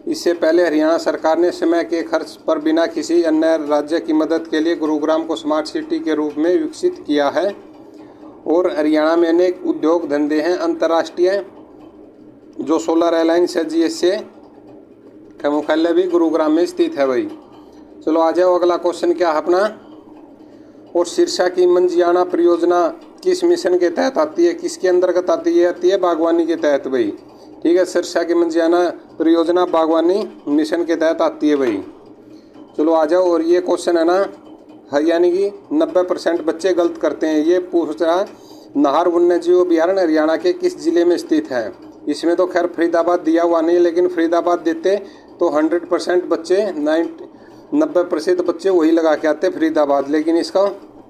A: इससे पहले हरियाणा सरकार ने समय के खर्च पर बिना किसी अन्य राज्य की मदद के लिए गुरुग्राम को स्मार्ट सिटी के रूप में विकसित किया है। और हरियाणा में अनेक उद्योग धंधे हैं। अंतर्राष्ट्रीय जो सोलर एलायंस है GSA का मुख्यालय भी गुरुग्राम में स्थित है भाई। चलो आ जाओ, अगला क्वेश्चन क्या है अपना? और सिरसा की मंजियाना परियोजना किस मिशन के तहत आती है? किसके अंतर्गत आती है? आती है बागवानी के तहत भाई। ठीक है, सिरसा की मंजियाना परियोजना बागवानी मिशन के तहत आती है भाई। चलो आ जाओ, और ये क्वेश्चन है ना, यानी कि 90% बच्चे गलत करते हैं। ये पूछ रहा है नाहर वन्यजीव अभयारण्य हरियाणा के किस जिले में स्थित है? इसमें तो खैर फरीदाबाद दिया हुआ नहीं, लेकिन फरीदाबाद देते तो 100% बच्चे 90% बच्चे वही लगा के आते फरीदाबाद। लेकिन इसका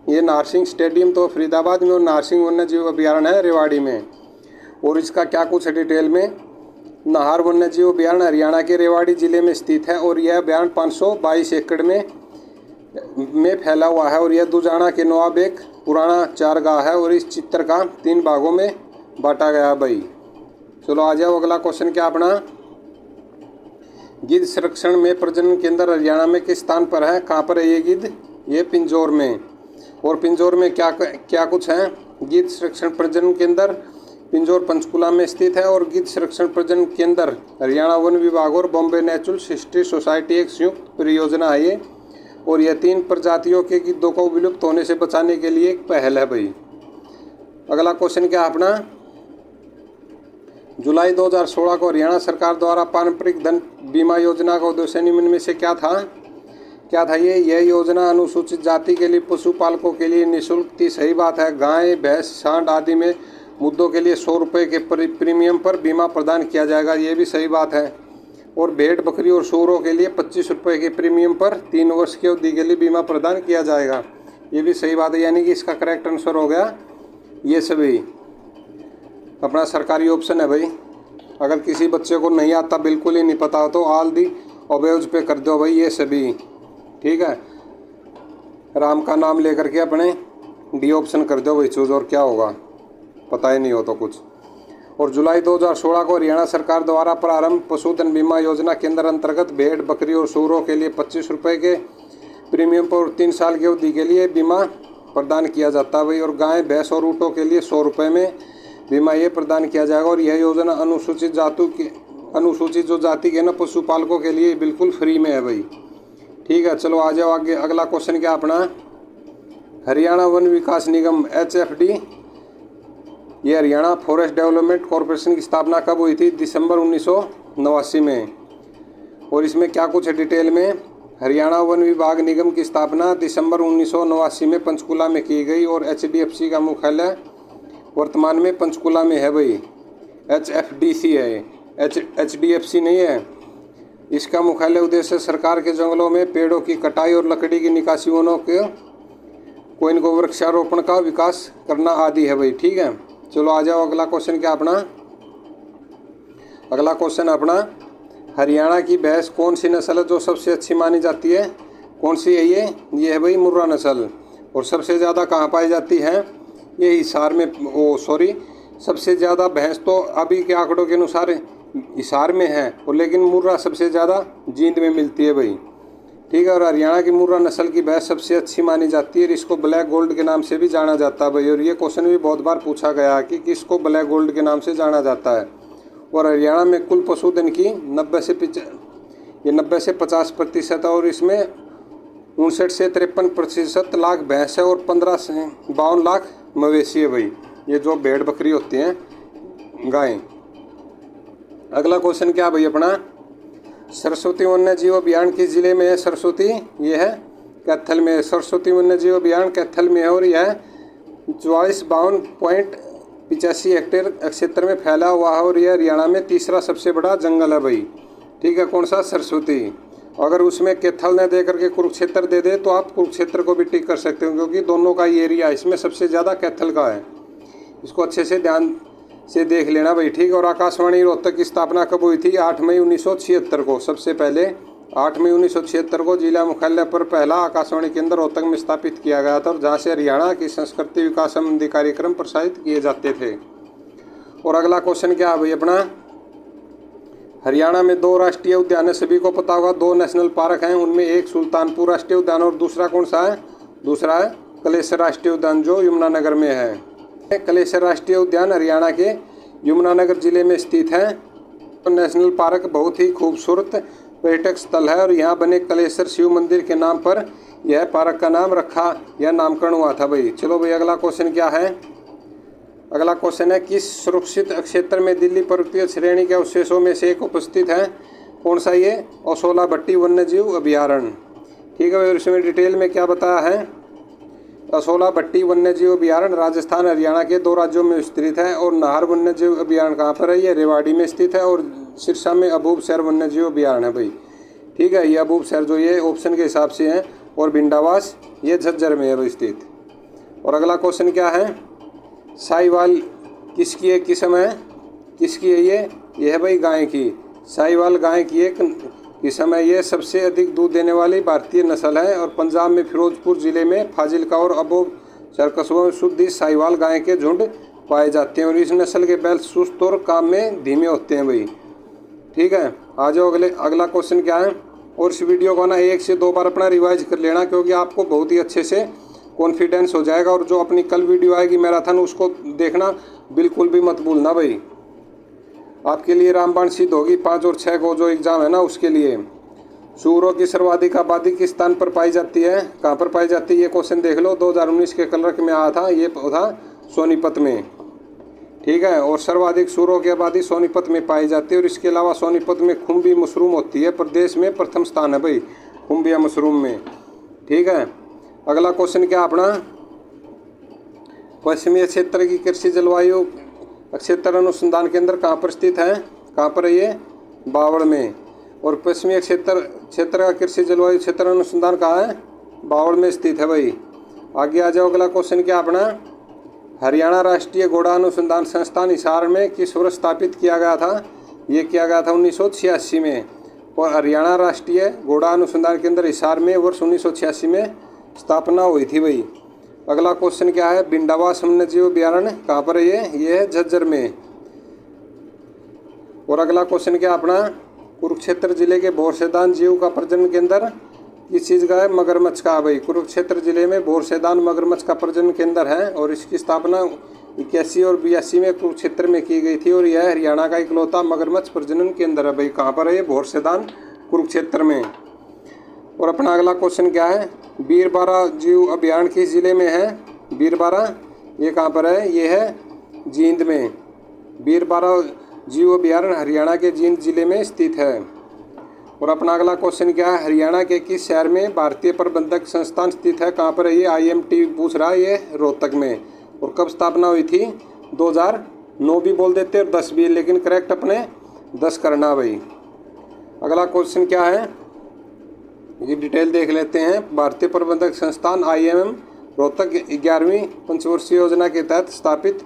A: ये नारसिंह स्टेडियम तो फरीदाबाद में, और नारसिंह वन्यजीव अभयारण्य है रेवाड़ी में। और इसका क्या कुछ है डिटेल में? नाहर वन्यजीव अभयारण्य हरियाणा के रेवाड़ी जिले में स्थित है। और यह अभयारण्य 522 एकड़ में फैला हुआ है। और यह दुजाना के नवाब एक पुराना चारगाह है। और इस चित्र का 3 भागों में बांटा गया भाई। चलो आ जाओ, अगला क्वेश्चन क्या अपना? गिद्ध संरक्षण में प्रजनन केंद्र हरियाणा में किस स्थान पर है? कहाँ पर है ये गिद्ध? ये पिंजौर में। और पिंजौर में क्या कुछ है? गिद्ध संरक्षण प्रजनन केंद्र पिंजौर पंचकुला में स्थित है। और गिद्ध संरक्षण प्रजनन केंद्र हरियाणा वन विभाग और बॉम्बे नेचुरल हिस्ट्री सोसाइटी एक संयुक्त परियोजना है ये। और यह 3 प्रजातियों के गिद्धों को विलुप्त होने से बचाने के लिए एक पहल है भाई। अगला क्वेश्चन क्या अपना? जुलाई 2016 को हरियाणा सरकार द्वारा पारंपरिक धन बीमा योजना का उद्देश्य निम्न में से क्या था? यह योजना अनुसूचित जाति के लिए पशुपालकों के लिए निःशुल्क थी। सही बात है। गाय, भैंस, सांड आदि में मुद्दों के लिए 100 रुपये के प्रीमियम पर बीमा प्रदान किया जाएगा, ये भी सही बात है। और भेड़ बकरी और सूअरों के लिए 25 रुपये के प्रीमियम पर 3 वर्ष की अवधि के लिए बीमा प्रदान किया जाएगा। ये भी सही बात है, यानी कि इसका करेक्ट आंसर हो गया ये सभी अपना सरकारी ऑप्शन है भाई। अगर किसी बच्चे को नहीं आता, बिल्कुल ही नहीं पता हो, तो ऑल दी अबेव्स पे कर दो भाई ये सभी। ठीक है, राम का नाम लेकर के अपने डी ऑप्शन कर दो भाई चूज, और क्या होगा पता ही नहीं हो तो कुछ। और जुलाई 2016 को हरियाणा सरकार द्वारा प्रारंभ पशुधन बीमा योजना के अंतर्गत भेड़ बकरी और सूअरों के लिए 25 रुपये के प्रीमियम पर 3 साल की अवधि के लिए बीमा प्रदान किया जाता है भाई। और गाय भैंस और ऊँटों के लिए 100 रुपये में बीमा ये प्रदान किया जाएगा। और यह योजना अनुसूचित जो जाति के ना पशुपालकों के लिए बिल्कुल फ्री में है भाई। ठीक है, चलो आ जाओ आगे। अगला क्वेश्चन क्या अपना, हरियाणा वन विकास निगम HFD, ये हरियाणा फॉरेस्ट डेवलपमेंट कॉरपोरेशन की स्थापना कब हुई थी? दिसंबर 1989 में। और इसमें क्या कुछ है डिटेल में, हरियाणा वन विभाग निगम की स्थापना दिसंबर 1989 में पंचकुला में की गई। और HDFC का मुख्यालय वर्तमान में पंचकुला में है भाई। HFDC है, HDFC नहीं है। इसका मुख्यालय उद्देश्य सरकार के जंगलों में पेड़ों की कटाई और लकड़ी की निकासी को इनको वृक्षारोपण का विकास करना आदि है भाई। ठीक है, चलो आ जाओ अगला क्वेश्चन क्या अपना, अगला क्वेश्चन अपना, हरियाणा की भैंस कौन सी नस्ल है जो सबसे अच्छी मानी जाती है? कौन सी है ये है भाई मुर्रा नस्ल। और सबसे ज़्यादा कहाँ पाई जाती है? ये हिसार में, सबसे ज़्यादा भैंस तो अभी के आंकड़ों के अनुसार हिसार में है, और लेकिन मुर्रा सबसे ज़्यादा जींद में मिलती है भाई। ठीक है, और हरियाणा की मुर्रा नस्ल की भैंस सबसे अच्छी मानी जाती है। इसको ब्लैक गोल्ड के नाम से भी जाना जाता है भाई। और ये क्वेश्चन भी बहुत बार पूछा गया है कि किसको ब्लैक गोल्ड के नाम से जाना जाता है। और हरियाणा में कुल पशुधन की 90 से 50% है। और इसमें 59 से 53% लाख भैंस है और 15 से 52 लाख मवेशी है भाई। ये जो भेड़ बकरी होती हैं गायें। अगला क्वेश्चन क्या भाई अपना, सरस्वती वन्य जीव अभियान किस जिले में है? सरस्वती ये है कैथल में। सरस्वती वन्य जीव अभियान कैथल में है और यह 5452.85 हेक्टेयर क्षेत्र में फैला हुआ है। और यह हरियाणा में तीसरा सबसे बड़ा जंगल है भाई। ठीक है, कौन सा? सरस्वती। अगर उसमें कैथल ने दे करके कुरुक्षेत्र दे दे तो आप कुरुक्षेत्र को भी टिक कर सकते हो, क्योंकि दोनों का ये एरिया इसमें सबसे ज़्यादा कैथल का है। इसको अच्छे से ध्यान से देख लेना भाई। ठीक। और आकाशवाणी रोहतक की स्थापना कब हुई थी? 8 मई 1976 को। सबसे पहले 8 मई 1976 को जिला मुख्यालय पर पहला आकाशवाणी केंद्र रोहतक में स्थापित किया गया था, और जहाँ से हरियाणा की संस्कृति विकास संबंधी कार्यक्रम प्रसारित किए जाते थे। और अगला क्वेश्चन क्या है भाई अपना, हरियाणा में 2 राष्ट्रीय उद्यान है, सभी को पता होगा। 2 नेशनल पार्क हैं, उनमें एक सुल्तानपुर राष्ट्रीय उद्यान और दूसरा कौन सा है? दूसरा है कलेसर राष्ट्रीय उद्यान, जो यमुनानगर में है। कलेसर राष्ट्रीय उद्यान हरियाणा के यमुनानगर जिले में स्थित है। नेशनल पार्क बहुत ही खूबसूरत पर्यटक स्थल है, और यहाँ बने कलेसर शिव मंदिर के नाम पर यह पार्क का नाम रखा या नामकरण हुआ था भाई। चलो भाई अगला क्वेश्चन क्या है, अगला क्वेश्चन है किस सुरक्षित क्षेत्र में दिल्ली पर्वतीय श्रेणी के अवशेषों में से एक उपस्थित है? कौन सा? ये असोला भट्टी वन्य जीव अभ्यारण्य। ठीक है भाई, और इसमें डिटेल में क्या बताया है? असोला भट्टी वन्य जीव अभ्यारण्य राजस्थान हरियाणा के 2 राज्यों में स्थित है। और नाहर वन्य जीव अभ्यारण्य कहाँ पर है? ये रेवाड़ी में स्थित है। और सिरसा में अबूबसैर वन्य जीव अभ्यारण्य है भाई। ठीक है, ये अबूबसैर जो ये ऑप्शन के हिसाब से है, और भिंडावास ये झज्जर में है भाई स्थित। और अगला क्वेश्चन क्या है, साहिवाल किसकी एक किस्म है? किसकी है ये है भाई गाय की। साहिवाल गाय की एक किस्म है। ये सबसे अधिक दूध देने वाली भारतीय नस्ल है, और पंजाब में फिरोजपुर जिले में फाजिलका और अबूबसैर कस्बों में शुद्ध साहिवाल गाय के झुंड पाए जाते हैं। और इस नस्ल के बैल सुस्त और काम में धीमे होते हैं भाई। ठीक है, आ जाओ अगला क्वेश्चन क्या है। और इस वीडियो को ना 1 से 2 बार अपना रिवाइज कर लेना, क्योंकि आपको बहुत ही अच्छे से कॉन्फिडेंस हो जाएगा। और जो अपनी कल वीडियो आएगी मैराथन, उसको देखना बिल्कुल भी मत भूलना भाई। आपके लिए रामबाण सिद्ध होगी 5 और 6 को जो एग्ज़ाम है ना, उसके लिए। सूअरों की सर्वाधिक आबादी किस स्थान पर पाई जाती है? कहाँ पर पाई जाती है? ये क्वेश्चन देख लो, 2019 के क्लर्क में आया था। ये था सोनीपत में। ठीक है, और सर्वाधिक सूअरों की आबादी सोनीपत में पाई जाती है। और इसके अलावा सोनीपत में खुम्बी मशरूम होती है। प्रदेश में प्रथम स्थान है भाई खुम्बिया मशरूम में। ठीक है, अगला क्वेश्चन क्या अपना, पश्चिमी क्षेत्र की कृषि जलवायु क्षेत्र अनुसंधान केंद्र कहाँ पर स्थित है? कहाँ पर है ये? बावड़ में। और पश्चिमी क्षेत्र का कृषि जलवायु क्षेत्र अनुसंधान कहाँ है? बावड़ में स्थित है भाई। आगे आ जाओ, अगला क्वेश्चन क्या अपना, हरियाणा राष्ट्रीय घोड़ा अनुसंधान संस्थान हिसार में किस वर्ष स्थापित किया गया था? ये किया गया था 1986 में। और हरियाणा राष्ट्रीय घोड़ा अनुसंधान केंद्र हिसार में वर्ष 1986 में स्थापना हुई थी भाई। अगला क्वेश्चन क्या है, भिंडावास वन्यजीव अभयारण्य कहाँ पर है? ये है झज्जर में। और अगला क्वेश्चन क्या अपना, कुरुक्षेत्र जिले के बोरसेदान जीव का प्रजनन केंद्र किस चीज़ का है? मगरमच्छ का भाई। कुरुक्षेत्र जिले में बोरसेदान मगरमच्छ का प्रजनन केंद्र है और इसकी स्थापना 81 और 82 में कुरुक्षेत्र में की गई थी और यह हरियाणा का इकलौता मगरमच्छ प्रजनन केंद्र है भाई। कहाँ पर है ये? बोरसेदान, कुरुक्षेत्र में। और अपना अगला क्वेश्चन क्या है, बीरबारा जीव अभयारण्य किस जिले में है? बीरबारा ये कहाँ पर है? ये है जींद में। बीरबारा जीव अभयारण्य हरियाणा के जींद जिले में स्थित है। और अपना अगला क्वेश्चन क्या है, हरियाणा के किस शहर में भारतीय प्रबंधक संस्थान स्थित है? कहाँ पर है ये? IMT पूछ रहा है, ये रोहतक में। और कब स्थापना हुई थी? 2009 भी बोल देते और 10 भी, लेकिन करेक्ट अपने 10 करना भाई। अगला क्वेश्चन क्या है, ये डिटेल देख लेते हैं। भारतीय प्रबंधक संस्थान IIM रोहतक 11वीं पंचवर्षीय योजना के तहत स्थापित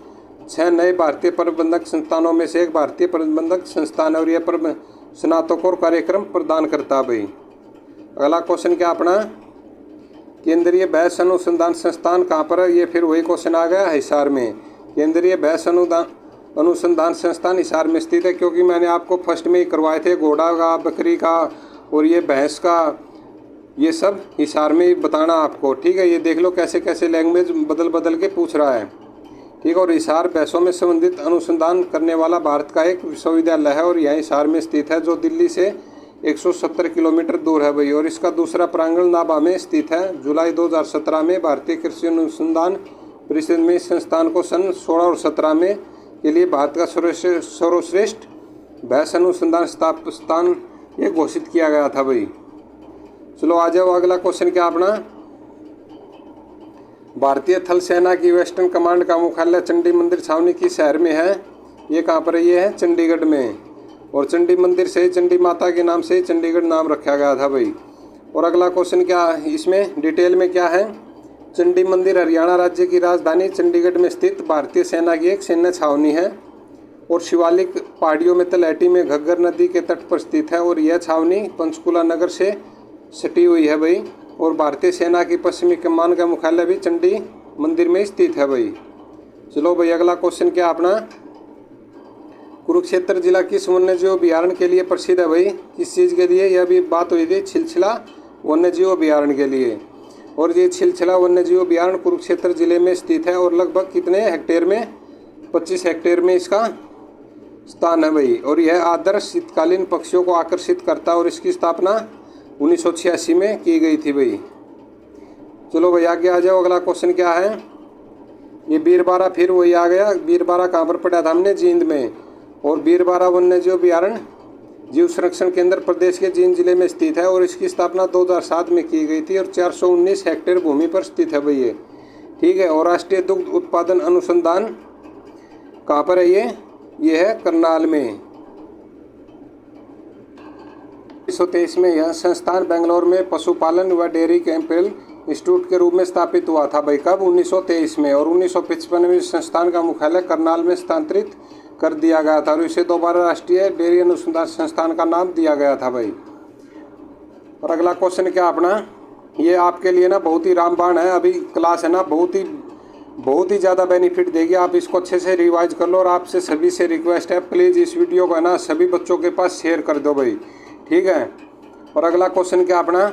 A: 6 नए भारतीय प्रबंधक संस्थानों में से एक भारतीय प्रबंधक संस्थान है और यह स्नातकोत्तर कार्यक्रम प्रदान करता है भाई। अगला क्वेश्चन क्या अपना, केंद्रीय भैंस अनुसंधान संस्थान कहाँ पर है? ये फिर वही क्वेश्चन आ गया, हिसार में। केंद्रीय भैंस अनुसंधान संस्थान हिसार में स्थित है, क्योंकि मैंने आपको फर्स्ट में ही करवाए थे घोड़ा का, बकरी का और ये भैंस का, ये सब हिसार में ही बताना आपको। ठीक है, ये देख लो कैसे कैसे लैंग्वेज बदल बदल के पूछ रहा है। ठीक है, और हिसार भैंसों में संबंधित अनुसंधान करने वाला भारत का एक विश्वविद्यालय है और यह हिसार में स्थित है, जो दिल्ली से 170 किलोमीटर दूर है भाई। और इसका दूसरा प्रांगण नाभा में स्थित है। जुलाई 2017 में भारतीय कृषि अनुसंधान परिषद में इस संस्थान को सन 16 और 17 में के लिए भारत का सर्वश्रेष्ठ भैंस अनुसंधान संस्थान ये घोषित किया गया था भाई। चलो आ जाओ, अगला क्वेश्चन क्या अपना, भारतीय थल सेना की वेस्टर्न कमांड का मुख्यालय चंडी मंदिर छावनी किस शहर में है? ये कहाँ पर है? ये है चंडीगढ़ में। और चंडी मंदिर से चंडी माता के नाम से चंडीगढ़ नाम रखा गया था भाई। और अगला क्वेश्चन क्या, इसमें डिटेल में क्या है, चंडी मंदिर हरियाणा राज्य की राजधानी चंडीगढ़ में स्थित भारतीय सेना की एक सैन्य छावनी है और शिवालिक पहाड़ियों में तलहटी में घग्गर नदी के तट पर स्थित है। और यह छावनी पंचकुला नगर से सटी हुई है भाई। और भारतीय सेना की पश्चिमी कमान का मुख्यालय भी चंडी मंदिर में स्थित है भाई। चलो भाई, अगला क्वेश्चन क्या अपना, कुरुक्षेत्र जिला किस वन्यजीव अभयारण्य के लिए प्रसिद्ध है भाई? किस चीज़ के लिए? यह भी बात हुई थी छिलछिला वन्यजीव अभयारण्य के लिए। और ये छिलछिला वन्यजीव अभयारण्य कुरुक्षेत्र जिले में स्थित है और लगभग कितने हेक्टेयर में? 25 हेक्टेयर में इसका स्थान है भाई। और यह आदर्श शीतकालीन पक्षियों को आकर्षित करता है और इसकी स्थापना 1986 में की गई थी भाई। चलो भाई आगे आ जाओ, अगला क्वेश्चन क्या है, ये बीरबारा फिर वही आ गया। बीरबारा कहाँ पर पढ़ा था हमने? जींद में। और बीरबारा वन्यजीव अभयारण्य जीव संरक्षण केंद्र प्रदेश के जींद जिले में स्थित है और इसकी स्थापना 2007 में की गई थी और 419 हेक्टेयर भूमि पर स्थित है भाई ये। ठीक है, और राष्ट्रीय दुग्ध उत्पादन अनुसंधान कहाँ पर है? ये है करनाल में। 1923 में यह संस्थान बेंगलोर में पशुपालन व डेयरी कैंपेल इंस्टीट्यूट के रूप में स्थापित हुआ था भाई। कब? 1923 में। और 1955 में इस संस्थान का मुख्यालय करनाल में स्थानांतरित कर दिया गया था और इसे दोबारा राष्ट्रीय डेयरी अनुसंधान संस्थान का नाम दिया गया था भाई। और अगला क्वेश्चन क्या अपना, ये आपके लिए ना बहुत ही रामबाण है, अभी क्लास है ना बहुत ही ज़्यादा बेनिफिट देगी। आप इसको अच्छे से रिवाइज कर लो और आपसे सभी से रिक्वेस्ट है, प्लीज़ इस वीडियो को है ना सभी बच्चों के पास शेयर कर दो भाई। ठीक है, और अगला क्वेश्चन क्या अपना,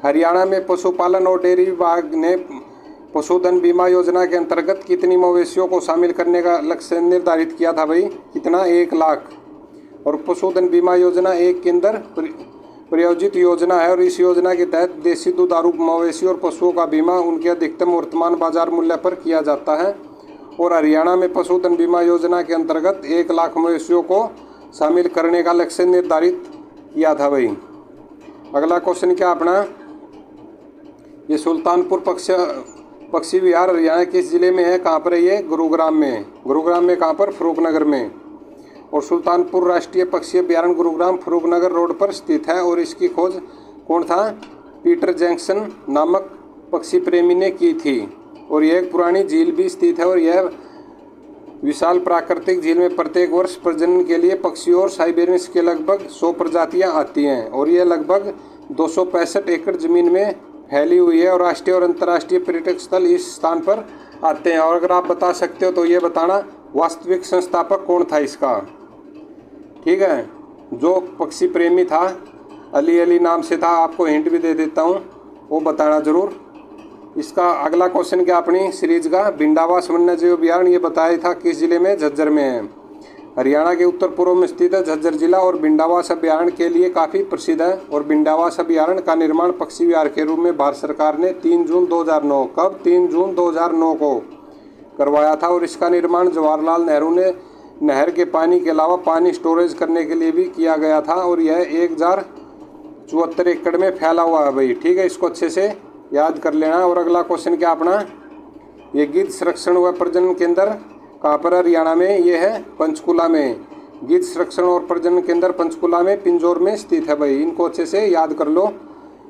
A: हरियाणा में पशुपालन और डेयरी विभाग ने पशुधन बीमा योजना के अंतर्गत कितनी मवेशियों को शामिल करने का लक्ष्य निर्धारित किया था भाई? कितना? 1 लाख। और पशुधन बीमा योजना एक केंद्र प्रायोजित योजना है और इस योजना के तहत देशी दुधारू मवेशी और पशुओं का बीमा उनके अधिकतम वर्तमान बाजार मूल्य पर किया जाता है। और हरियाणा में पशुधन बीमा योजना के अंतर्गत 1 लाख मवेशियों को शामिल करने का लक्ष्य निर्धारित किया था भाई। अगला क्वेश्चन क्या अपना, ये सुल्तानपुर पक्षी विहार हरियाणा किस जिले में है? कहाँ पर है ये? गुरुग्राम में। गुरुग्राम में कहाँ पर? फरूखनगर में। और सुल्तानपुर राष्ट्रीय पक्षी अभ्यारण्य गुरुग्राम फरूखनगर रोड पर स्थित है। और इसकी खोज कौन था? पीटर जैक्सन नामक पक्षी प्रेमी ने की थी। और यह एक पुरानी झील भी स्थित है और यह विशाल प्राकृतिक झील में प्रत्येक वर्ष प्रजनन के लिए पक्षियों और साइबेरियंस के लगभग 100 प्रजातियां आती हैं। और यह लगभग 265 एकड़ जमीन में फैली हुई है और राष्ट्रीय और अंतर्राष्ट्रीय पर्यटक स्थल इस स्थान पर आते हैं। और अगर आप बता सकते हो तो ये बताना वास्तविक संस्थापक कौन था इसका। ठीक है, जो पक्षी प्रेमी था अली नाम से था, आपको हिंट भी दे देता हूँ, वो बताना जरूर। इसका अगला क्वेश्चन क्या अपनी सीरीज का, भिंडावास वन्यजीव अभ्यारण्य ये बताया था किस जिले में? झज्जर में है। हरियाणा के उत्तर पूर्व में स्थित है झज्जर जिला और भिंडावास अभ्यारण्य के लिए काफ़ी प्रसिद्ध है। और भिंडावास अभ्यारण्य का निर्माण पक्षी विहार के रूप में भारत सरकार ने 3 जून 2009 कब 3 जून 2009 को करवाया था। और इसका निर्माण जवाहरलाल नेहरू ने नहर के पानी के अलावा पानी स्टोरेज करने के लिए भी किया गया था। और यह 1074 एकड़ में फैला हुआ है भाई। ठीक है, इसको अच्छे से याद कर लेना। और अगला क्वेश्चन क्या अपना, ये गिद्ध संरक्षण व प्रजनन केंद्र कहाँ पर? हरियाणा में। ये है पंचकुला में। गिद्ध संरक्षण और प्रजनन केंद्र पंचकुला में पिंजौर में स्थित है भाई। इनको अच्छे से याद कर लो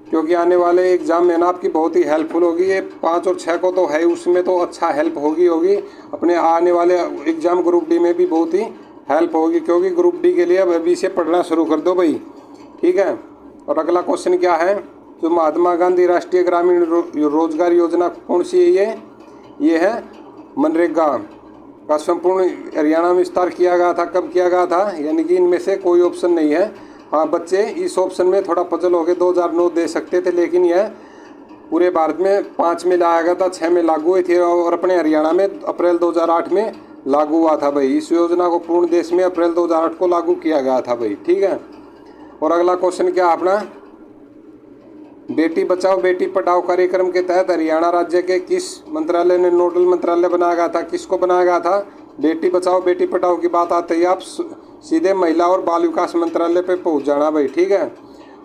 A: क्योंकि आने वाले एग्जाम में ना आपकी बहुत ही हेल्पफुल होगी। ये 5 और 6 को तो है, उसमें तो अच्छा हेल्प होगी अपने आने वाले एग्जाम ग्रुप डी में भी बहुत ही हेल्प होगी, क्योंकि ग्रुप डी के लिए अब अभी से पढ़ना शुरू कर दो भाई। ठीक है, और अगला क्वेश्चन क्या है, जो महात्मा गांधी राष्ट्रीय ग्रामीण रोजगार योजना कौन सी है? ये है मनरेगा का संपूर्ण हरियाणा में विस्तार किया गया था। कब किया गया था? यानी कि इनमें से कोई ऑप्शन नहीं है। हाँ, बच्चे इस ऑप्शन में थोड़ा पजल हो गए, 2009 दे सकते थे, लेकिन यह पूरे भारत में 5 में लाया गया था, 6 में लागू हुई थी और अपने हरियाणा में अप्रैल 2008 में लागू हुआ था भाई। इस योजना को पूर्ण देश में अप्रैल 2008 को लागू किया गया था भाई। ठीक है, और अगला क्वेश्चन क्या अपना, बेटी बचाओ बेटी पढ़ाओ कार्यक्रम के तहत हरियाणा राज्य के किस मंत्रालय ने नोडल मंत्रालय बनाया गया था? किसको बनाया गया था? बेटी बचाओ बेटी पढ़ाओ की बात आते ही आप सीधे महिला और बाल विकास मंत्रालय पे पहुंच जाना भाई। ठीक है,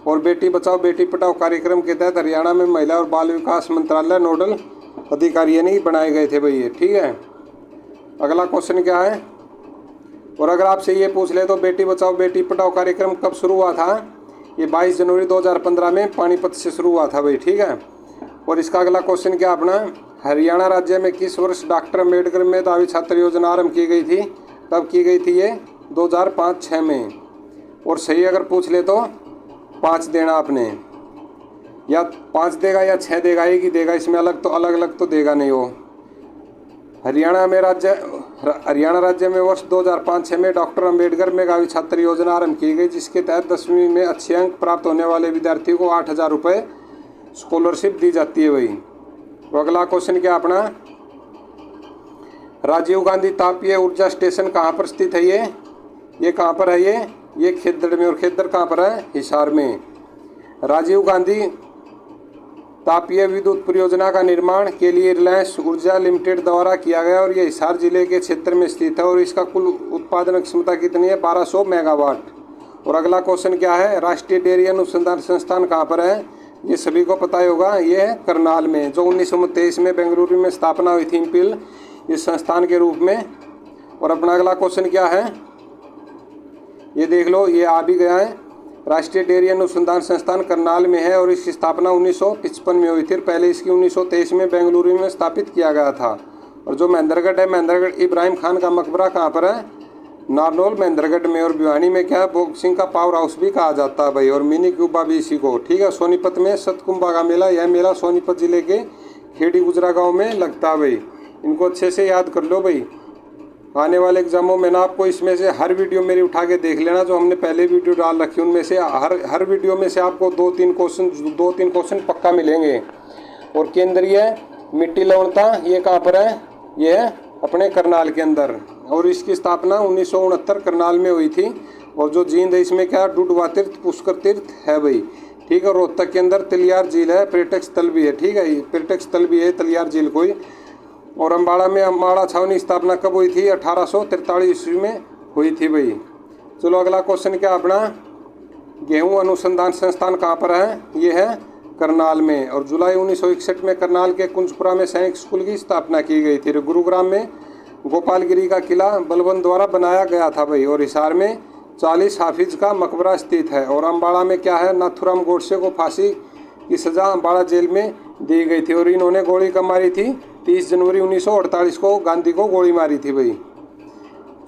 A: और बेटी बचाओ बेटी पढ़ाओ कार्यक्रम के तहत हरियाणा में महिला और बाल विकास मंत्रालय नोडल अधिकारी नहीं बनाए गए थे भाई ये। ठीक है, अगला क्वेश्चन क्या है, और अगर आपसे ये पूछ ले तो बेटी बचाओ बेटी पढ़ाओ कार्यक्रम कब शुरू हुआ था? ये 22 जनवरी 2015 में पानीपत से शुरू हुआ था भाई। ठीक है, और इसका अगला क्वेश्चन क्या अपना, हरियाणा राज्य में किस वर्ष डॉक्टर अम्बेडकर मेधावी छात्र योजना आरंभ की गई थी? कब की गई थी ये? 2005-06 में। और सही अगर पूछ ले तो 5 देना आपने, या 5 देगा या 6 देगा, एक ही देगा, इसमें अलग तो देगा नहीं वो। हरियाणा राज्य में वर्ष 2005-06 में डॉक्टर अम्बेडकर मेधावी छात्र योजना आरंभ की गई, जिसके तहत 10वीं में अच्छे अंक प्राप्त होने वाले विद्यार्थियों को 8,000 रुपये स्कॉलरशिप दी जाती है भाई। तो अगला क्वेश्चन क्या अपना, राजीव गांधी तापीय ऊर्जा स्टेशन कहाँ पर स्थित है? ये कहाँ पर है? ये खेदड़ में। और खेदड़ कहाँ पर है? हिसार में। राजीव गांधी तापीय विद्युत परियोजना का निर्माण के लिए रिलायंस ऊर्जा लिमिटेड द्वारा किया गया और ये हिसार जिले के क्षेत्र में स्थित है और इसका कुल उत्पादन क्षमता कितनी है? 1200 मेगावाट। और अगला क्वेश्चन क्या है, राष्ट्रीय डेयरी अनुसंधान संस्थान कहाँ पर है? ये सभी को पता ही होगा, ये है करनाल में, जो 1923 में बेंगलुरु में स्थापना हुई थी इम्पील इस संस्थान के रूप में। और अपना अगला क्वेश्चन क्या है, ये देख लो, ये आ भी गया है, राष्ट्रीय डेयरी अनुसंधान संस्थान करनाल में है और इसकी स्थापना 1955 में हुई थी। पहले इसकी 1923 में बेंगलुरु में स्थापित किया गया था। और जो महेंद्रगढ़ है, महेंद्रगढ़ इब्राहिम खान का मकबरा कहाँ पर है? नारनौल महेंद्रगढ़ में। और भिवानी में क्या है, बॉक्सिंग का पावर हाउस भी कहा जाता है भाई, और मिनी क्यूबा भी इसी को। ठीक है, सोनीपत में सतकुंभा का मेला, यह मेला सोनीपत जिले के खेड़ी गुजरा गाँव में लगता है भाई। इनको अच्छे से याद कर लो भाई, आने वाले एग्जामों में ना आपको इसमें से हर वीडियो मेरी उठा के देख लेना, जो हमने पहले वीडियो डाल रखी उनमें से हर वीडियो में से आपको 2-3 क्वेश्चन पक्का मिलेंगे। और केंद्रीय मिट्टी लवणता ये कहाँ पर है? ये है अपने करनाल के अंदर, और इसकी स्थापना 1969 करनाल में हुई थी। और जो जींद है इसमें क्या, डुडवा तीर्थ पुष्कर तीर्थ है भाई। ठीक है, रोहतक के अंदर तिलियार झील है, पर्यटक स्थल भी है। ठीक है, पर्यटक स्थल भी है तिलियार झील कोई। और अम्बाड़ा में अम्बाड़ा छावनी स्थापना कब हुई थी? 1843 ईस्वी में हुई थी भाई। चलो अगला क्वेश्चन क्या अपना, गेहूं अनुसंधान संस्थान कहाँ पर है? ये है करनाल में। और जुलाई 1961 में करनाल के कुंजपुरा में सैनिक स्कूल की स्थापना की गई थी। गुरुग्राम में गोपालगिरी का किला बलबन द्वारा बनाया गया था भाई। और हिसार में 40 हाफिज का मकबरा स्थित है। और अम्बाड़ा में क्या है, नाथूराम गोडसे को फांसी की सज़ा अम्बाड़ा जेल में दी गई थी। और इन्होंने गोली कब मारी थी, 30 जनवरी 1948 को गांधी को गोली मारी थी भाई।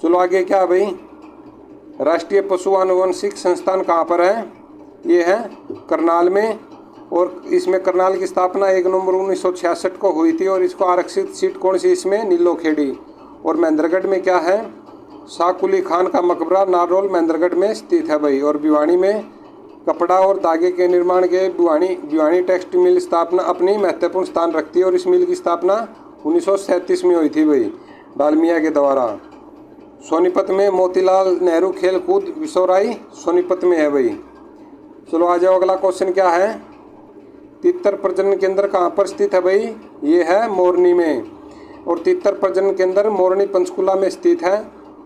A: चलो आगे क्या है भाई, राष्ट्रीय पशु आनुवंशिक संस्थान कहाँ पर है, ये है करनाल में। और इसमें करनाल की स्थापना 1 नवंबर 1966 को हुई थी। और इसको आरक्षित सीट कौन सी, इसमें नीलोखेड़ी। और महेंद्रगढ़ में क्या है, शाह कुली खान का मकबरा नारनौल महेंद्रगढ़ में स्थित है भाई। और भिवानी में कपड़ा और धागे के निर्माण के भिवानी टेक्सटाइल मिल स्थापना अपनी महत्वपूर्ण स्थान रखती है। और इस मिल की स्थापना 1937 में हुई थी भाई, डालमिया के द्वारा। सोनीपत में मोतीलाल नेहरू खेल कूद विश्वराई सोनीपत में है भाई। चलो आ जाओ, अगला क्वेश्चन क्या है, तितर प्रजनन केंद्र कहाँ पर स्थित है भाई, ये है मोरनी में। और तितर प्रजनन केंद्र मोरनी पंचकुला में स्थित है।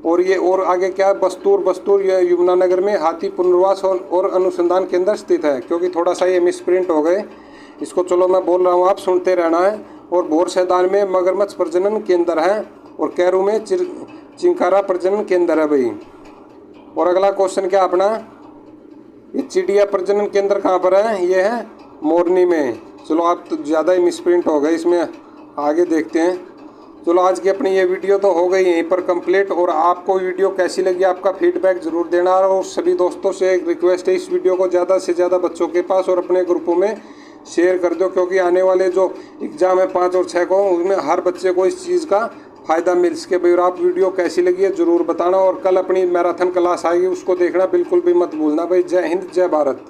A: और ये और आगे क्या है, बस्तूर ये यमुनानगर में हाथी पुनर्वास और अनुसंधान केंद्र स्थित है। क्योंकि थोड़ा सा ये मिसप्रिंट हो गए, इसको चलो मैं बोल रहा हूँ, आप सुनते रहना है। और बोरसैदान में मगरमच्छ प्रजनन केंद्र है। और कैरू में चिंकारा प्रजनन केंद्र है भाई। और अगला क्वेश्चन क्या अपना, ये चिड़िया प्रजनन केंद्र कहाँ पर है, ये है मोरनी में। चलो आप तो ज़्यादा ही मिसप्रिंट हो गए, इसमें आगे देखते हैं। चलो आज की अपनी ये वीडियो तो हो गई यहीं पर कंप्लीट। और आपको वीडियो कैसी लगी, आपका फीडबैक ज़रूर देना। और सभी दोस्तों से एक रिक्वेस्ट है, इस वीडियो को ज़्यादा से ज़्यादा बच्चों के पास और अपने ग्रुपों में शेयर कर दो। क्योंकि आने वाले जो एग्ज़ाम है 5 और 6 को, उसमें हर बच्चे को इस चीज़ का फ़ायदा मिल सके भाई। और आप वीडियो कैसी लगी है ज़रूर बताना। और कल अपनी मैराथन क्लास आएगी, उसको देखना बिल्कुल भी मत भूलना भाई। जय हिंद, जय भारत।